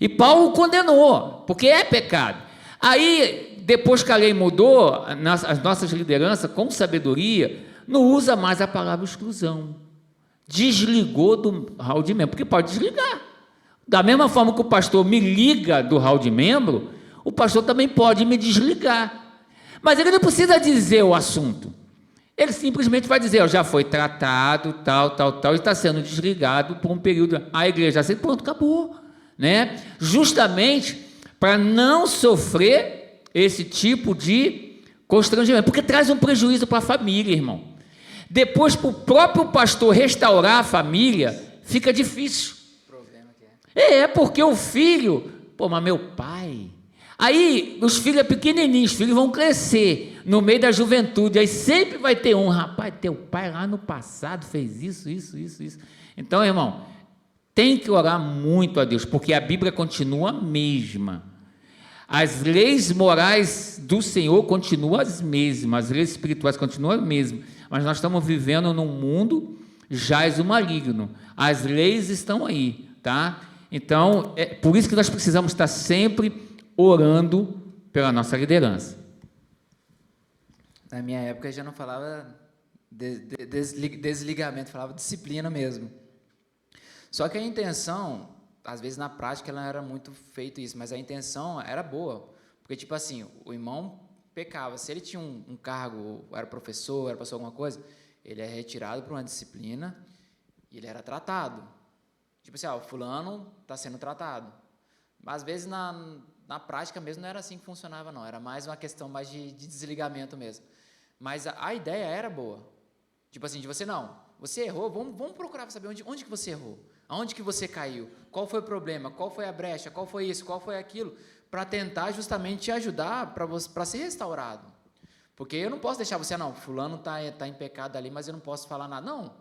E Paulo condenou, porque é pecado. Aí, depois que a lei mudou, as nossas lideranças, com sabedoria, não usa mais a palavra exclusão. Desligou do hall de membro, porque pode desligar. Da mesma forma que o pastor me liga do hall de membro, o pastor também pode me desligar. Mas ele não precisa dizer o assunto. Ele simplesmente vai dizer, já foi tratado, tal, e está sendo desligado por um período. A igreja assim, pronto, acabou. Né? Justamente para não sofrer esse tipo de constrangimento, porque traz um prejuízo para a família, irmão. Depois, para o próprio pastor restaurar a família, fica difícil. Porque o filho, mas meu pai. Aí os filhos pequenininhos, os filhos vão crescer no meio da juventude, aí sempre vai ter um, rapaz, teu pai lá no passado fez isso. Então, irmão, tem que orar muito a Deus, porque a Bíblia continua a mesma. As leis morais do Senhor continuam as mesmas, as leis espirituais continuam as mesmas, mas nós estamos vivendo num mundo jaz o maligno. As leis estão aí, tá? Então, é por isso que nós precisamos estar sempre orando pela nossa liderança. Na minha época já não falava desligamento, falava disciplina mesmo. Só que a intenção, às vezes na prática ela não era muito feito isso, mas a intenção era boa, porque tipo assim, o irmão pecava, se ele tinha um cargo, era professor, era pastor, alguma coisa, ele é retirado para uma disciplina e ele era tratado. Tipo assim, o fulano está sendo tratado. Mas às vezes na prática mesmo não era assim que funcionava, não, era mais uma questão mais de desligamento mesmo. Mas a ideia era boa. Tipo assim, de você você errou, vamos procurar saber onde que você errou. Aonde que você caiu? Qual foi o problema? Qual foi a brecha? Qual foi isso? Qual foi aquilo? Para tentar justamente te ajudar para ser restaurado. Porque eu não posso deixar você, fulano está em pecado ali, mas eu não posso falar nada. Não,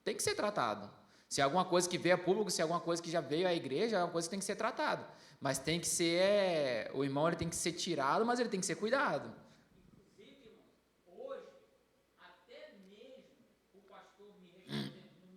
tem que ser tratado. Se é alguma coisa que veio a público, se é alguma coisa que já veio à igreja, é uma coisa que tem que ser tratada. Mas tem que ser, o irmão ele tem que ser tirado, mas ele tem que ser cuidado. Inclusive, hoje, até mesmo o pastor me respondendo no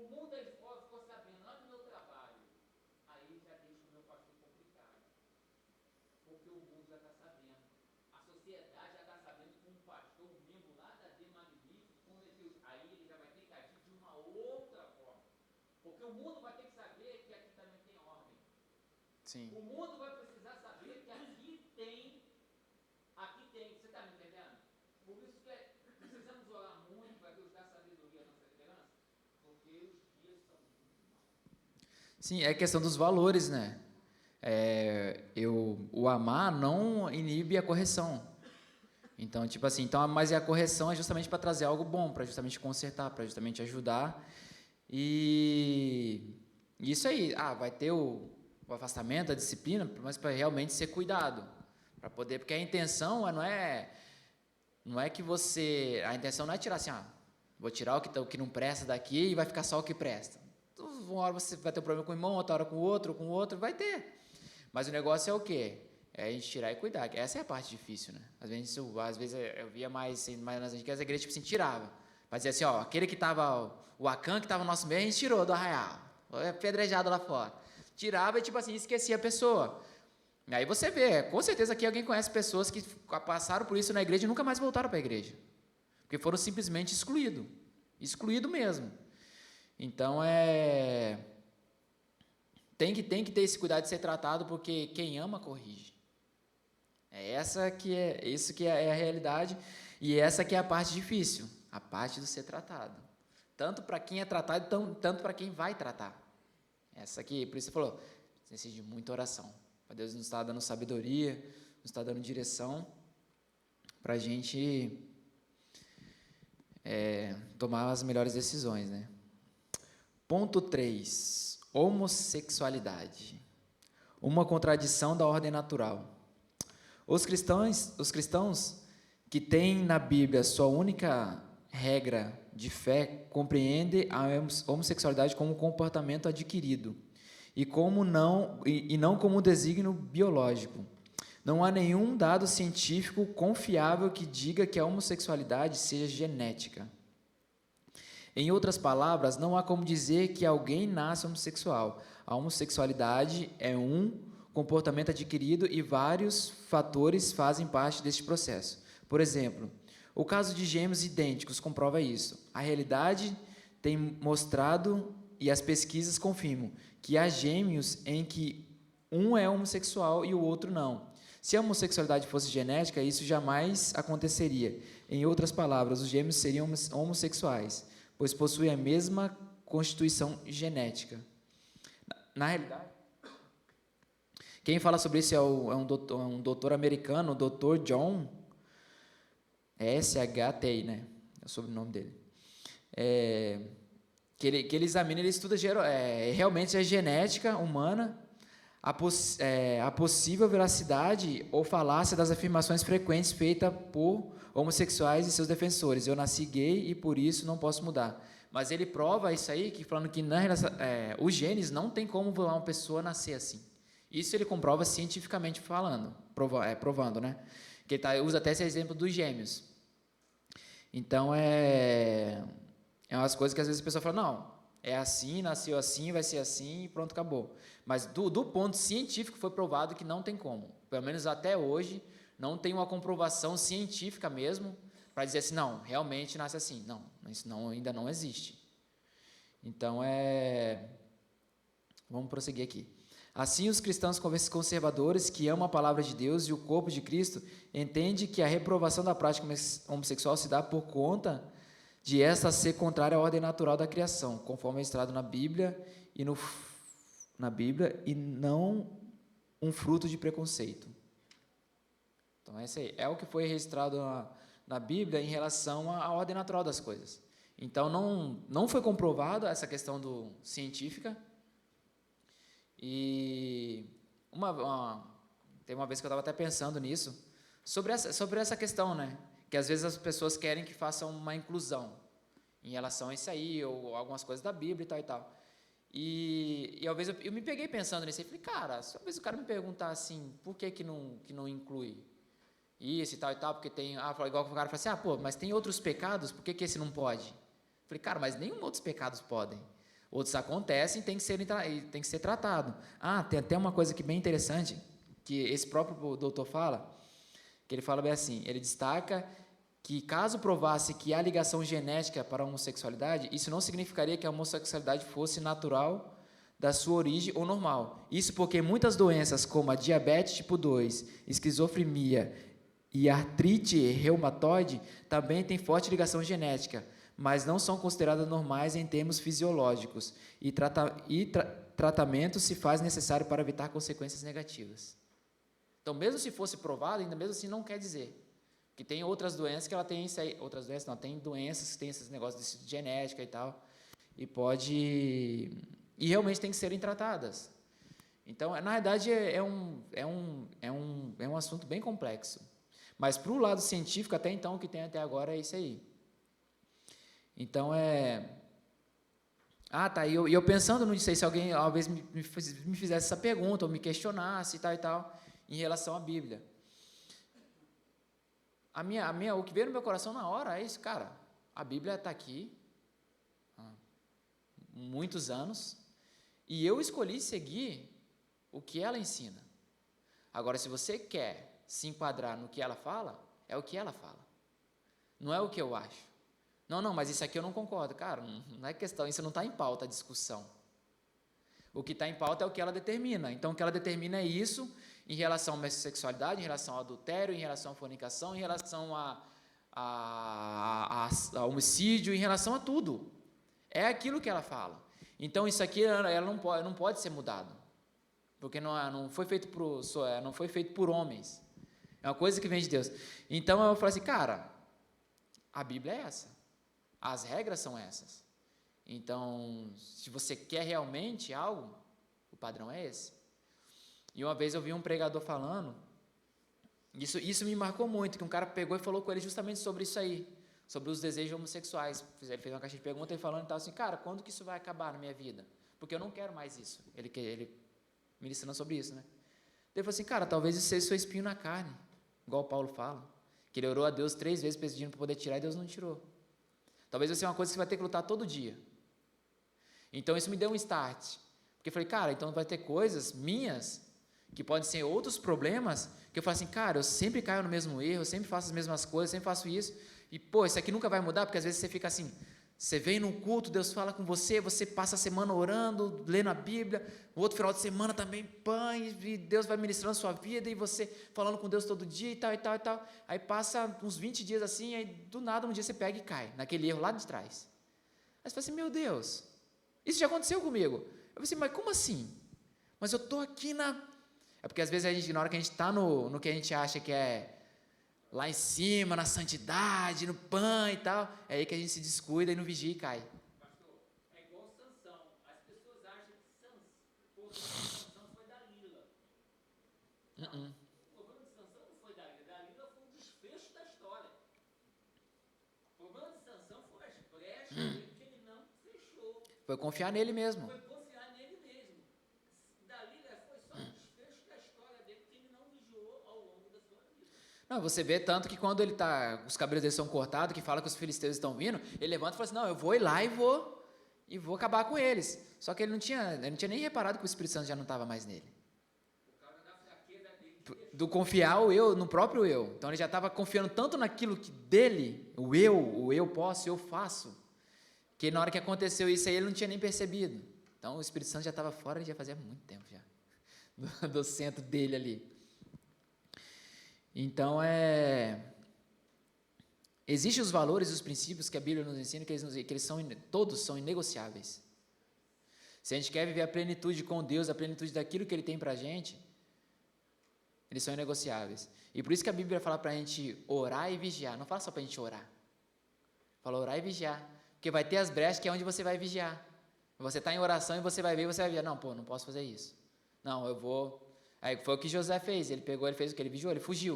O mundo aí fora ficou sabendo lá no meu trabalho. Aí já deixa o meu pastor complicado. Porque o mundo já está sabendo. A sociedade já está sabendo que um pastor, um membro lá da D Magnífico, converteu. Aí ele já vai ter que agir de uma outra forma. Porque o mundo vai ter que saber que aqui também tem ordem. Sim. O mundo vai precisar saber que aqui tem. Você está me entendendo? Por isso que precisamos orar muito para Deus dar sabedoria à nossa liderança, porque os dias são muito maus. Sim, é questão dos valores, né? O amar não inibe a correção. Então, tipo assim, mas a correção é justamente para trazer algo bom, para justamente consertar, para justamente ajudar. E isso aí, vai ter o afastamento, a disciplina, mas para realmente ser cuidado, para poder, porque a intenção não é que você, a intenção não é tirar assim, vou tirar o que não presta daqui e vai ficar só o que presta. Então, uma hora você vai ter um problema com o irmão, outra hora com o outro, vai ter. Mas o negócio é o quê? É a gente tirar e cuidar. Essa é a parte difícil, né? Às vezes eu via mais nas antigas igrejas, tipo assim, tirava. Mas dizia assim, aquele que estava, o Acã que estava no nosso meio, a gente tirou do arraial. Apedrejado lá fora. Tirava e, tipo assim, esquecia a pessoa. E aí você vê, com certeza aqui alguém conhece pessoas que passaram por isso na igreja e nunca mais voltaram para a igreja. Porque foram simplesmente excluídos. Excluído mesmo. Então, tem que ter esse cuidado de ser tratado, porque quem ama, corrige. Isso que é a realidade, e essa que é a parte difícil, a parte do ser tratado. Tanto para quem é tratado, tanto para quem vai tratar. Essa aqui, por isso você falou, precisa de muita oração. Deus nos está dando sabedoria, nos está dando direção para a gente tomar as melhores decisões, né? Ponto 3. Homossexualidade. Uma contradição da ordem natural. Os cristãos que têm na Bíblia sua única regra de fé compreendem a homossexualidade como um comportamento adquirido e não como um desígnio biológico. Não há nenhum dado científico confiável que diga que a homossexualidade seja genética. Em outras palavras, não há como dizer que alguém nasce homossexual. A homossexualidade é um comportamento adquirido e vários fatores fazem parte deste processo. Por exemplo, o caso de gêmeos idênticos comprova isso. A realidade tem mostrado, e as pesquisas confirmam, que há gêmeos em que um é homossexual e o outro não. Se a homossexualidade fosse genética, isso jamais aconteceria. Em outras palavras, os gêmeos seriam homossexuais, pois possuem a mesma constituição genética. Na realidade, quem fala sobre isso é um doutor americano, o Dr. John SHT, né? É o sobrenome dele. Que ele examina, ele estuda realmente a genética humana, a possível veracidade ou falácia das afirmações frequentes feitas por homossexuais e seus defensores. Eu nasci gay e por isso não posso mudar. Mas ele prova isso aí, falando que os genes não tem como uma pessoa nascer assim. Isso ele comprova cientificamente falando, provando, né? Que ele usa até esse exemplo dos gêmeos. Então, é umas coisas que às vezes a pessoa fala, não, é assim, nasceu assim, vai ser assim e pronto, acabou. Mas do ponto científico foi provado que não tem como. Pelo menos até hoje, não tem uma comprovação científica mesmo para dizer assim, não, realmente nasce assim. Não, isso ainda não existe. Então, vamos prosseguir aqui. Assim, os cristãos conservadores que amam a palavra de Deus e o corpo de Cristo entendem que a reprovação da prática homossexual se dá por conta de esta ser contrária à ordem natural da criação, conforme é registrado na Bíblia e não um fruto de preconceito. Então, esse aí é o que foi registrado na Bíblia em relação à ordem natural das coisas. Então, não foi comprovado essa questão científica. E teve uma vez que eu estava até pensando nisso, sobre essa questão, né? Que às vezes as pessoas querem que façam uma inclusão em relação a isso aí, ou algumas coisas da Bíblia e tal e tal. E às vezes eu me peguei pensando nisso e falei, cara, se às vezes o cara me perguntar assim, por que não inclui isso e tal, porque tem, igual o cara fala assim, mas tem outros pecados, por que esse não pode? Eu falei, cara, mas nenhum outros pecados podem. Outros acontecem e tem que ser tratado. Tem até uma coisa aqui bem interessante, que esse próprio doutor fala, que ele fala bem assim, ele destaca que caso provasse que há ligação genética para a homossexualidade, isso não significaria que a homossexualidade fosse natural da sua origem ou normal. Isso porque muitas doenças, como a diabetes tipo 2, esquizofrenia e artrite reumatoide, também têm forte ligação genética, mas não são consideradas normais em termos fisiológicos, e tratamento se faz necessário para evitar consequências negativas. Então, mesmo se fosse provado, ainda mesmo assim não quer dizer que tem outras doenças que ela tem isso aí, outras doenças não, tem doenças que tem esses negócios de genética e tal, e realmente tem que serem tratadas. Então, na verdade, é um assunto bem complexo. Mas, para o lado científico, até então, o que tem até agora é isso aí. Então, tá, e eu pensando, não sei se alguém, talvez, me fizesse essa pergunta, ou me questionasse e tal, em relação à Bíblia. O que veio no meu coração na hora é isso, cara, a Bíblia está aqui há muitos anos, e eu escolhi seguir o que ela ensina. Agora, se você quer se enquadrar no que ela fala, é o que ela fala, não é o que eu acho. Não, mas isso aqui eu não concordo. Cara, não é questão, isso não está em pauta a discussão. O que está em pauta é o que ela determina. Então, o que ela determina é isso em relação à homossexualidade, em relação ao adultério, em relação à fornicação, em relação a homicídio, em relação a tudo. É aquilo que ela fala. Então, isso aqui ela não pode ser mudado, porque não foi feito por homens. É uma coisa que vem de Deus. Então, eu falei assim, cara, a Bíblia é essa. As regras são essas. Então, se você quer realmente algo, o padrão é esse. E uma vez eu vi um pregador falando, isso me marcou muito, que um cara pegou e falou com ele justamente sobre isso aí, sobre os desejos homossexuais. Ele fez uma caixa de perguntas e falando e tal, assim, cara, quando que isso vai acabar na minha vida? Porque eu não quero mais isso. Ele me ensinando sobre isso, né? Ele falou assim, cara, talvez isso seja seu espinho na carne, igual o Paulo fala, que ele orou a Deus 3 vezes pedindo para poder tirar e Deus não tirou. Talvez vai ser uma coisa que você vai ter que lutar todo dia. Então, isso me deu um start. Porque eu falei, cara, então vai ter coisas minhas, que podem ser outros problemas, que eu falo assim, cara, eu sempre caio no mesmo erro, eu sempre faço as mesmas coisas, sempre faço isso, e, isso aqui nunca vai mudar, porque às vezes você fica assim, você vem num culto, Deus fala com você passa a semana orando, lendo a Bíblia, o outro final de semana também, e Deus vai ministrando a sua vida, e você falando com Deus todo dia, e tal, aí passa uns 20 dias assim, aí do nada um dia você pega e cai, naquele erro lá de trás. Aí você fala assim, meu Deus, isso já aconteceu comigo. Eu falei assim, mas como assim? Mas eu estou aqui É porque às vezes na hora que a gente está no que a gente acha que é lá em cima, na santidade, no pão e tal, é aí que a gente se descuida e não vigia e cai. Pastor, é igual Sansão. As pessoas acham que Sansão foi Dalila. Não. O problema de Sansão não foi Dalila. Dalila foi o desfecho da história. O problema de Sansão foi as brechas que ele não fechou. Foi confiar nele mesmo. Foi confiar nele mesmo. Dalila foi só o desfecho da história dele que ele não vigiou ao longo da sua vida. Não, você vê tanto que quando os cabelos dele são cortados, que fala que os filisteus estão vindo, ele levanta e fala assim, não, eu vou ir lá e vou acabar com eles. Só que ele não tinha nem reparado que o Espírito Santo já não estava mais nele. Por causa da fraqueza dele. Do confiar no próprio eu. Então ele já estava confiando tanto naquilo que dele, o eu posso, eu faço, que na hora que aconteceu isso aí ele não tinha nem percebido. Então o Espírito Santo já estava fora, já fazia muito tempo já, do centro dele ali. Então existem os valores e os princípios que a Bíblia nos ensina, que eles todos são inegociáveis. Se a gente quer viver a plenitude com Deus, a plenitude daquilo que Ele tem para a gente, eles são inegociáveis. E por isso que a Bíblia fala para a gente orar e vigiar. Não fala só para a gente orar. Fala orar e vigiar. Porque vai ter as brechas que é onde você vai vigiar. Você está em oração e você vai ver e você vai vigiar. Não, não posso fazer isso. Não, eu vou... Aí foi o que José fez. Ele pegou, ele fez o que? Ele vigiou, ele fugiu.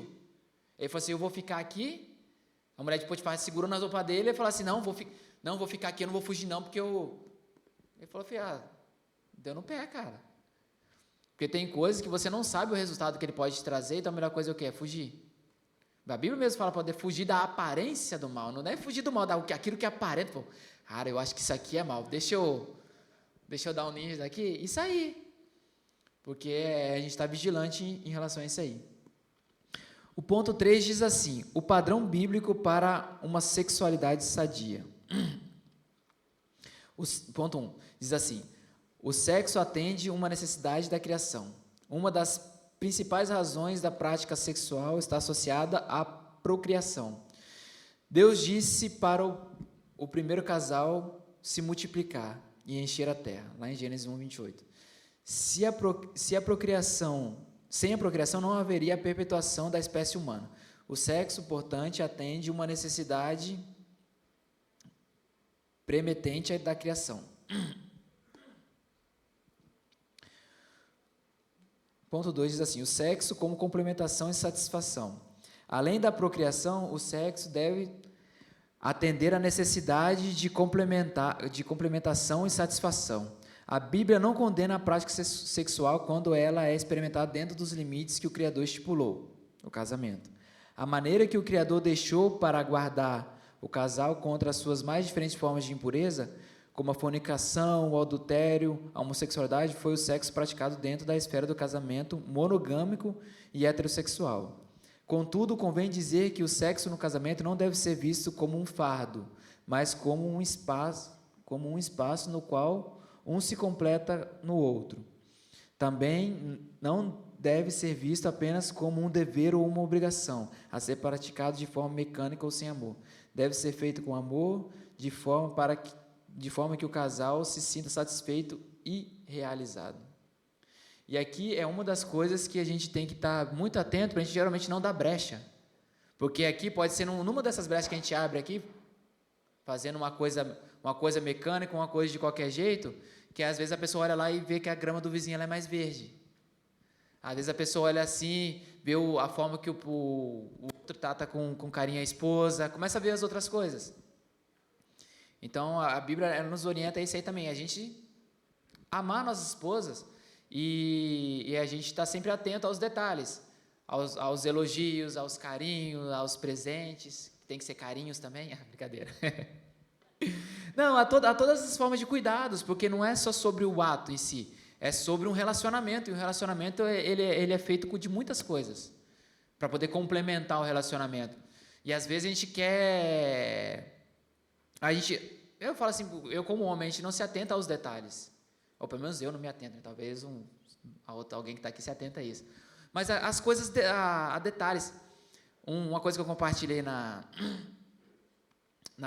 Ele falou assim, eu vou ficar aqui. A mulher de Potifar segurou nas roupas dele e falou assim, não, vou ficar aqui, eu não vou fugir não, porque eu... Ele falou, filho, deu no pé, cara. Porque tem coisas que você não sabe o resultado que ele pode te trazer, então a melhor coisa é o quê? É fugir. A Bíblia mesmo fala para poder fugir da aparência do mal, não é fugir do mal, aquilo que aparenta. Pô, cara, eu acho que isso aqui é mal, deixa eu deixa eu dar um ninja daqui e sair. Porque a gente está vigilante em relação a isso aí. O ponto 3 diz assim: o padrão bíblico para uma sexualidade sadia. Ponto 1 diz assim: o sexo atende uma necessidade da criação. Uma das principais razões da prática sexual está associada à procriação. Deus disse para o primeiro casal se multiplicar e encher a terra, lá em Gênesis 1, 28. Sem a procriação não haveria a perpetuação da espécie humana. O sexo, portanto, atende uma necessidade preeminente da criação. Ponto 2 diz assim: o sexo como complementação e satisfação. Além da procriação, o sexo deve atender à necessidade de complementação e satisfação. A Bíblia não condena a prática sexual quando ela é experimentada dentro dos limites que o Criador estipulou, o casamento. A maneira que o Criador deixou para guardar o casal contra as suas mais diferentes formas de impureza, como a fornicação, o adultério, a homossexualidade, foi o sexo praticado dentro da esfera do casamento monogâmico e heterossexual. Contudo, convém dizer que o sexo no casamento não deve ser visto como um fardo, mas como um espaço no qual um se completa no outro. Também não deve ser visto apenas como um dever ou uma obrigação, a ser praticado de forma mecânica ou sem amor. Deve ser feito com amor, de forma que o casal se sinta satisfeito e realizado. E aqui é uma das coisas que a gente tem que estar muito atento para a gente geralmente não dar brecha. Porque aqui pode ser numa dessas brechas que a gente abre aqui, fazendo uma coisa mecânica, uma coisa de qualquer jeito, que às vezes a pessoa olha lá e vê que a grama do vizinho ela é mais verde. Às vezes a pessoa olha assim, vê a forma que o outro trata com carinho a esposa, começa a ver as outras coisas. Então, a Bíblia ela nos orienta a isso aí também, a gente amar nossas esposas e a gente está sempre atento aos detalhes, aos elogios, aos carinhos, aos presentes, que tem que ser carinhos também, brincadeira. Não, a todas as formas de cuidados, porque não é só sobre o ato em si, é sobre um relacionamento, e o relacionamento ele é feito de muitas coisas, para poder complementar o relacionamento. E às vezes a gente quer... Eu falo assim, eu como homem, a gente não se atenta aos detalhes, ou pelo menos eu não me atento, talvez alguém que está aqui se atenta a isso. Mas as coisas, a detalhes. Uma coisa que eu compartilhei na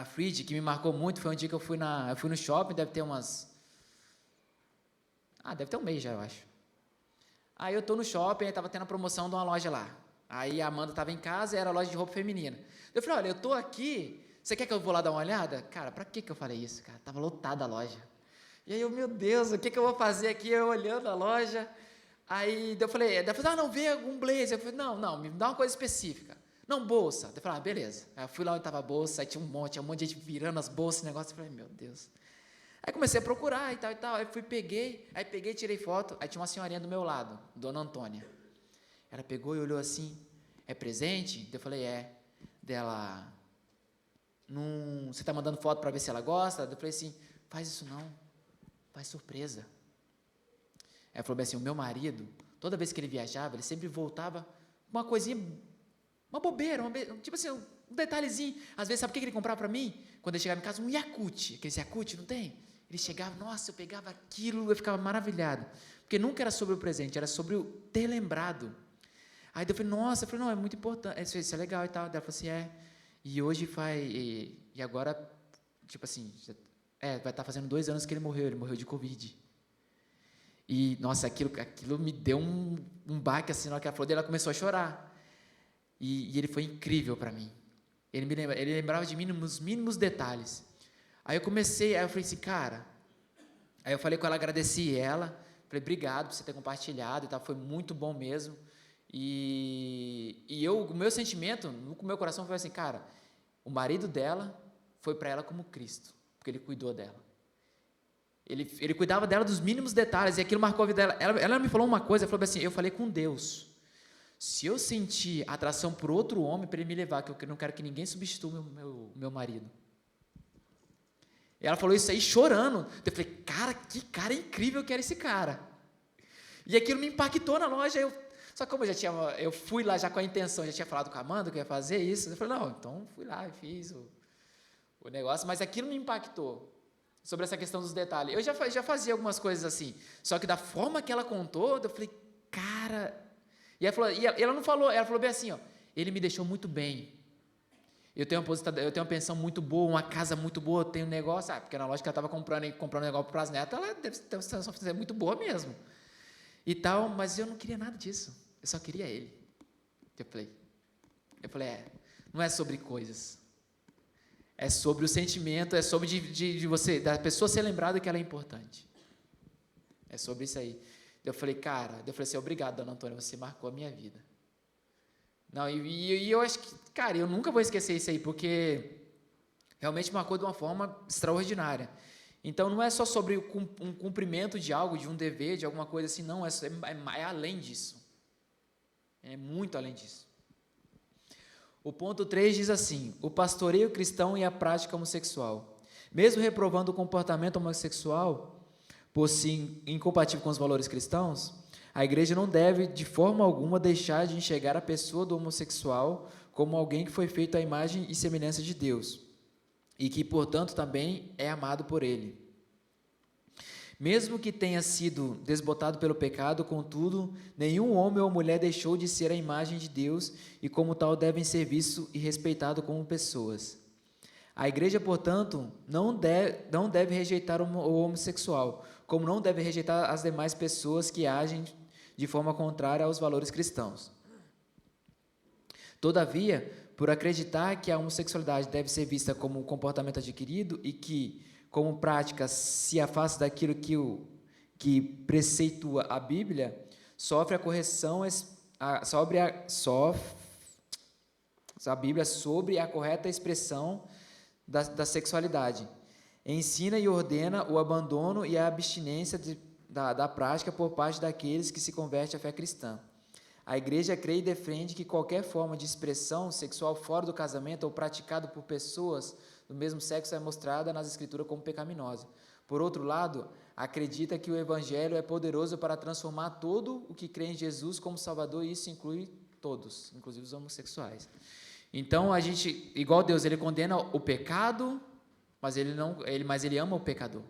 Frid, que me marcou muito, foi um dia que eu fui no shopping, deve ter um mês já, eu acho. Aí eu estou no shopping, estava tendo a promoção de uma loja lá. Aí a Amanda estava em casa e era a loja de roupa feminina. Eu falei, olha, eu estou aqui, você quer que eu vou lá dar uma olhada? Cara, para que eu falei isso? Cara, estava lotada a loja. E aí meu Deus, o que eu vou fazer aqui? Eu olhando a loja. Aí eu falei, não, vê algum blazer. Eu falei, não, me dá uma coisa específica. Não, bolsa. Eu falei, beleza. Aí eu fui lá onde estava a bolsa, aí tinha um monte de gente virando as bolsas, negócio. Eu falei, meu Deus. Aí comecei a procurar e tal. Aí peguei, tirei foto. Aí tinha uma senhorinha do meu lado, Dona Antônia. Ela pegou e olhou assim, é presente? Eu falei, é. Dela, você está mandando foto para ver se ela gosta? Eu falei assim, faz isso não, faz surpresa. Ela falou bem assim, o meu marido, toda vez que ele viajava, ele sempre voltava com uma coisinha, uma bobeira, tipo assim, um detalhezinho. Às vezes, sabe o que ele comprava para mim? Quando ele chegava em casa, um Yakult, aquele Yakult, não tem? Ele chegava, nossa, eu pegava aquilo, eu ficava maravilhado. Porque nunca era sobre o presente, era sobre o ter lembrado. Aí eu falei, nossa, não, é muito importante, isso é legal e tal. Ela falou assim, e hoje e agora, tipo assim, vai estar fazendo 2 anos que ele morreu de Covid. E, nossa, aquilo me deu um baque, assim, na hora que ela falou dele, ela começou a chorar. E ele foi incrível para mim. Ele lembrava de mim nos mínimos detalhes. Aí eu falei assim, cara, aí eu falei com ela, agradeci ela, falei, obrigado por você ter compartilhado e tal, foi muito bom mesmo. E o meu sentimento, no meu coração foi assim, cara, o marido dela foi para ela como Cristo, porque ele cuidou dela. Ele cuidava dela dos mínimos detalhes, e aquilo marcou a vida dela. Ela me falou uma coisa, ela falou assim, eu falei com Deus, se eu sentir atração por outro homem, para ele me levar, que eu não quero que ninguém substitua o meu marido. E ela falou isso aí chorando. Eu falei, cara, que cara incrível que era esse cara. E aquilo me impactou na loja. Só que como eu fui lá já com a intenção, já tinha falado com a Amanda que eu ia fazer isso. Eu falei, não, então fui lá e fiz o negócio. Mas aquilo me impactou sobre essa questão dos detalhes. Eu já fazia algumas coisas assim. Só que da forma que ela contou, eu falei, cara... E ela não falou, ela falou bem assim, ó, ele me deixou muito bem. Eu tenho uma pensão muito boa, uma casa muito boa, eu tenho um negócio, porque na loja que ela estava comprando um negócio para as netas, ela deve ter uma situação muito boa mesmo. E tal, mas eu não queria nada disso, eu só queria ele. Eu falei, não é sobre coisas, é sobre o sentimento, é sobre da pessoa ser lembrada que ela é importante. É sobre isso aí. Eu falei assim, obrigado, dona Antônia, você marcou a minha vida. Não, e eu acho que, cara, eu nunca vou esquecer isso aí, porque realmente marcou de uma forma extraordinária. Então, não é só sobre um cumprimento de algo, de um dever, de alguma coisa assim, não, é além disso. É muito além disso. O ponto 3 diz assim, o pastoreio cristão e a prática homossexual. Mesmo reprovando o comportamento homossexual, por ser incompatível com os valores cristãos, a igreja não deve, de forma alguma, deixar de enxergar a pessoa do homossexual como alguém que foi feito à imagem e semelhança de Deus, e que, portanto, também é amado por Ele. Mesmo que tenha sido desbotado pelo pecado, contudo, nenhum homem ou mulher deixou de ser a imagem de Deus e, como tal, devem ser vistos e respeitados como pessoas. A igreja, portanto, não deve rejeitar o homossexual, como não deve rejeitar as demais pessoas que agem de forma contrária aos valores cristãos. Todavia, por acreditar que a homossexualidade deve ser vista como um comportamento adquirido e que, como prática, se afasta daquilo que preceitua a Bíblia, sofre a correção sobre a Bíblia sobre a correta expressão da sexualidade. Ensina e ordena o abandono e a abstinência da prática por parte daqueles que se convertem à fé cristã. A igreja crê e defende que qualquer forma de expressão sexual fora do casamento ou praticado por pessoas do mesmo sexo é mostrada nas Escrituras como pecaminosa. Por outro lado, acredita que o Evangelho é poderoso para transformar todo o que crê em Jesus como Salvador, e isso inclui todos, inclusive os homossexuais. Então, a gente, igual Deus, ele condena o pecado, mas ele ama o pecador.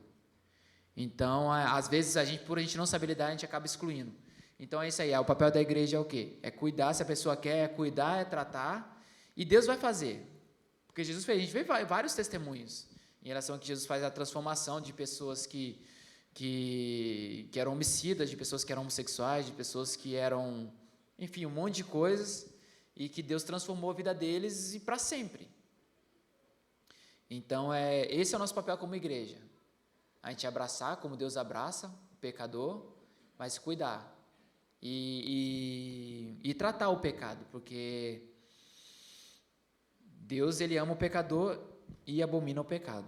Então, às vezes, por a gente não saber lidar, a gente acaba excluindo. Então, é isso aí. O papel da igreja é o quê? É cuidar, se a pessoa quer, é cuidar, é tratar, e Deus vai fazer. Porque Jesus fez, a gente vê vários testemunhos em relação a que Jesus faz a transformação de pessoas que eram homicidas, de pessoas que eram homossexuais, de pessoas que eram, enfim, um monte de coisas, e que Deus transformou a vida deles e para sempre. Então, esse é o nosso papel como igreja. A gente abraçar, como Deus abraça o pecador, mas cuidar. E tratar o pecado, porque Deus, ele ama o pecador e abomina o pecado.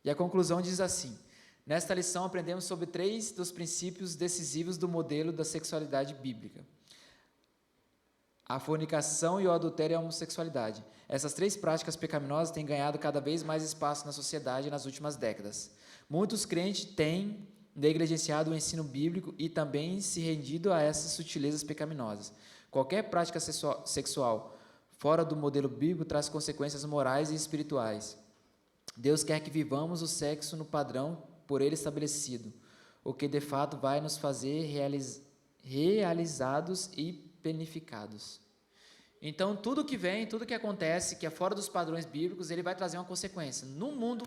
E a conclusão diz assim: nesta lição aprendemos sobre 3 dos princípios decisivos do modelo da sexualidade bíblica: a fornicação e o adultério e a homossexualidade. Essas 3 práticas pecaminosas têm ganhado cada vez mais espaço na sociedade nas últimas décadas. Muitos crentes têm negligenciado o ensino bíblico e também se rendido a essas sutilezas pecaminosas. Qualquer prática sexual fora do modelo bíblico traz consequências morais e espirituais. Deus quer que vivamos o sexo no padrão por ele estabelecido, o que de fato vai nos fazer realizados e planificados. Então, tudo que vem, tudo que acontece, que é fora dos padrões bíblicos, ele vai trazer uma consequência no mundo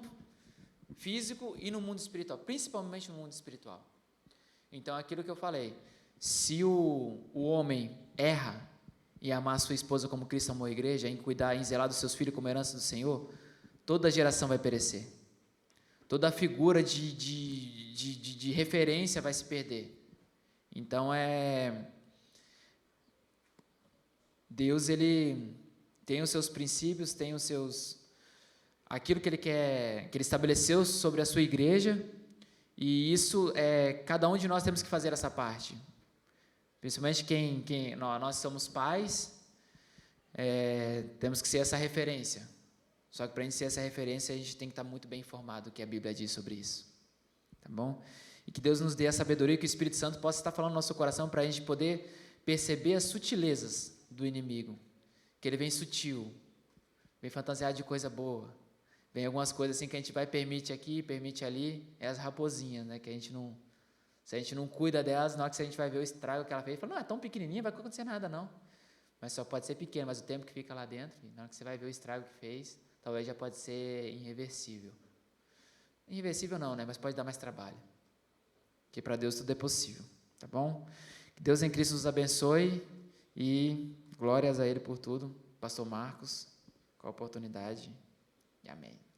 físico e no mundo espiritual, principalmente no mundo espiritual. Então, aquilo que eu falei, se o homem erra em amar a sua esposa como Cristo amou a igreja, em cuidar, em zelar dos seus filhos como herança do Senhor, toda a geração vai perecer. Toda a figura de referência vai se perder. Então, Deus, ele tem os seus princípios, tem os seus... aquilo que ele quer, que ele estabeleceu sobre a sua igreja, e isso, cada um de nós temos que fazer essa parte. Principalmente nós somos pais, temos que ser essa referência. Só que para a gente ser essa referência, a gente tem que estar muito bem informado do que a Bíblia diz sobre isso. Tá bom? E que Deus nos dê a sabedoria, que o Espírito Santo possa estar falando no nosso coração para a gente poder perceber as sutilezas do inimigo. Que ele vem sutil, vem fantasiado de coisa boa. Vem algumas coisas assim que a gente vai, permite aqui, permite ali, é as raposinhas, né? Que a gente não, se a gente não cuida delas, na hora que a gente vai ver o estrago que ela fez, fala, não, é tão pequenininha, não vai acontecer nada não. Mas só pode ser pequeno, mas o tempo que fica lá dentro, na hora que você vai ver o estrago que fez, talvez já pode ser irreversível. Irreversível não, né? Mas pode dar mais trabalho. Porque para Deus tudo é possível, tá bom? Que Deus em Cristo nos abençoe e glórias a Ele por tudo. Pastor Marcos, com a oportunidade. E amém.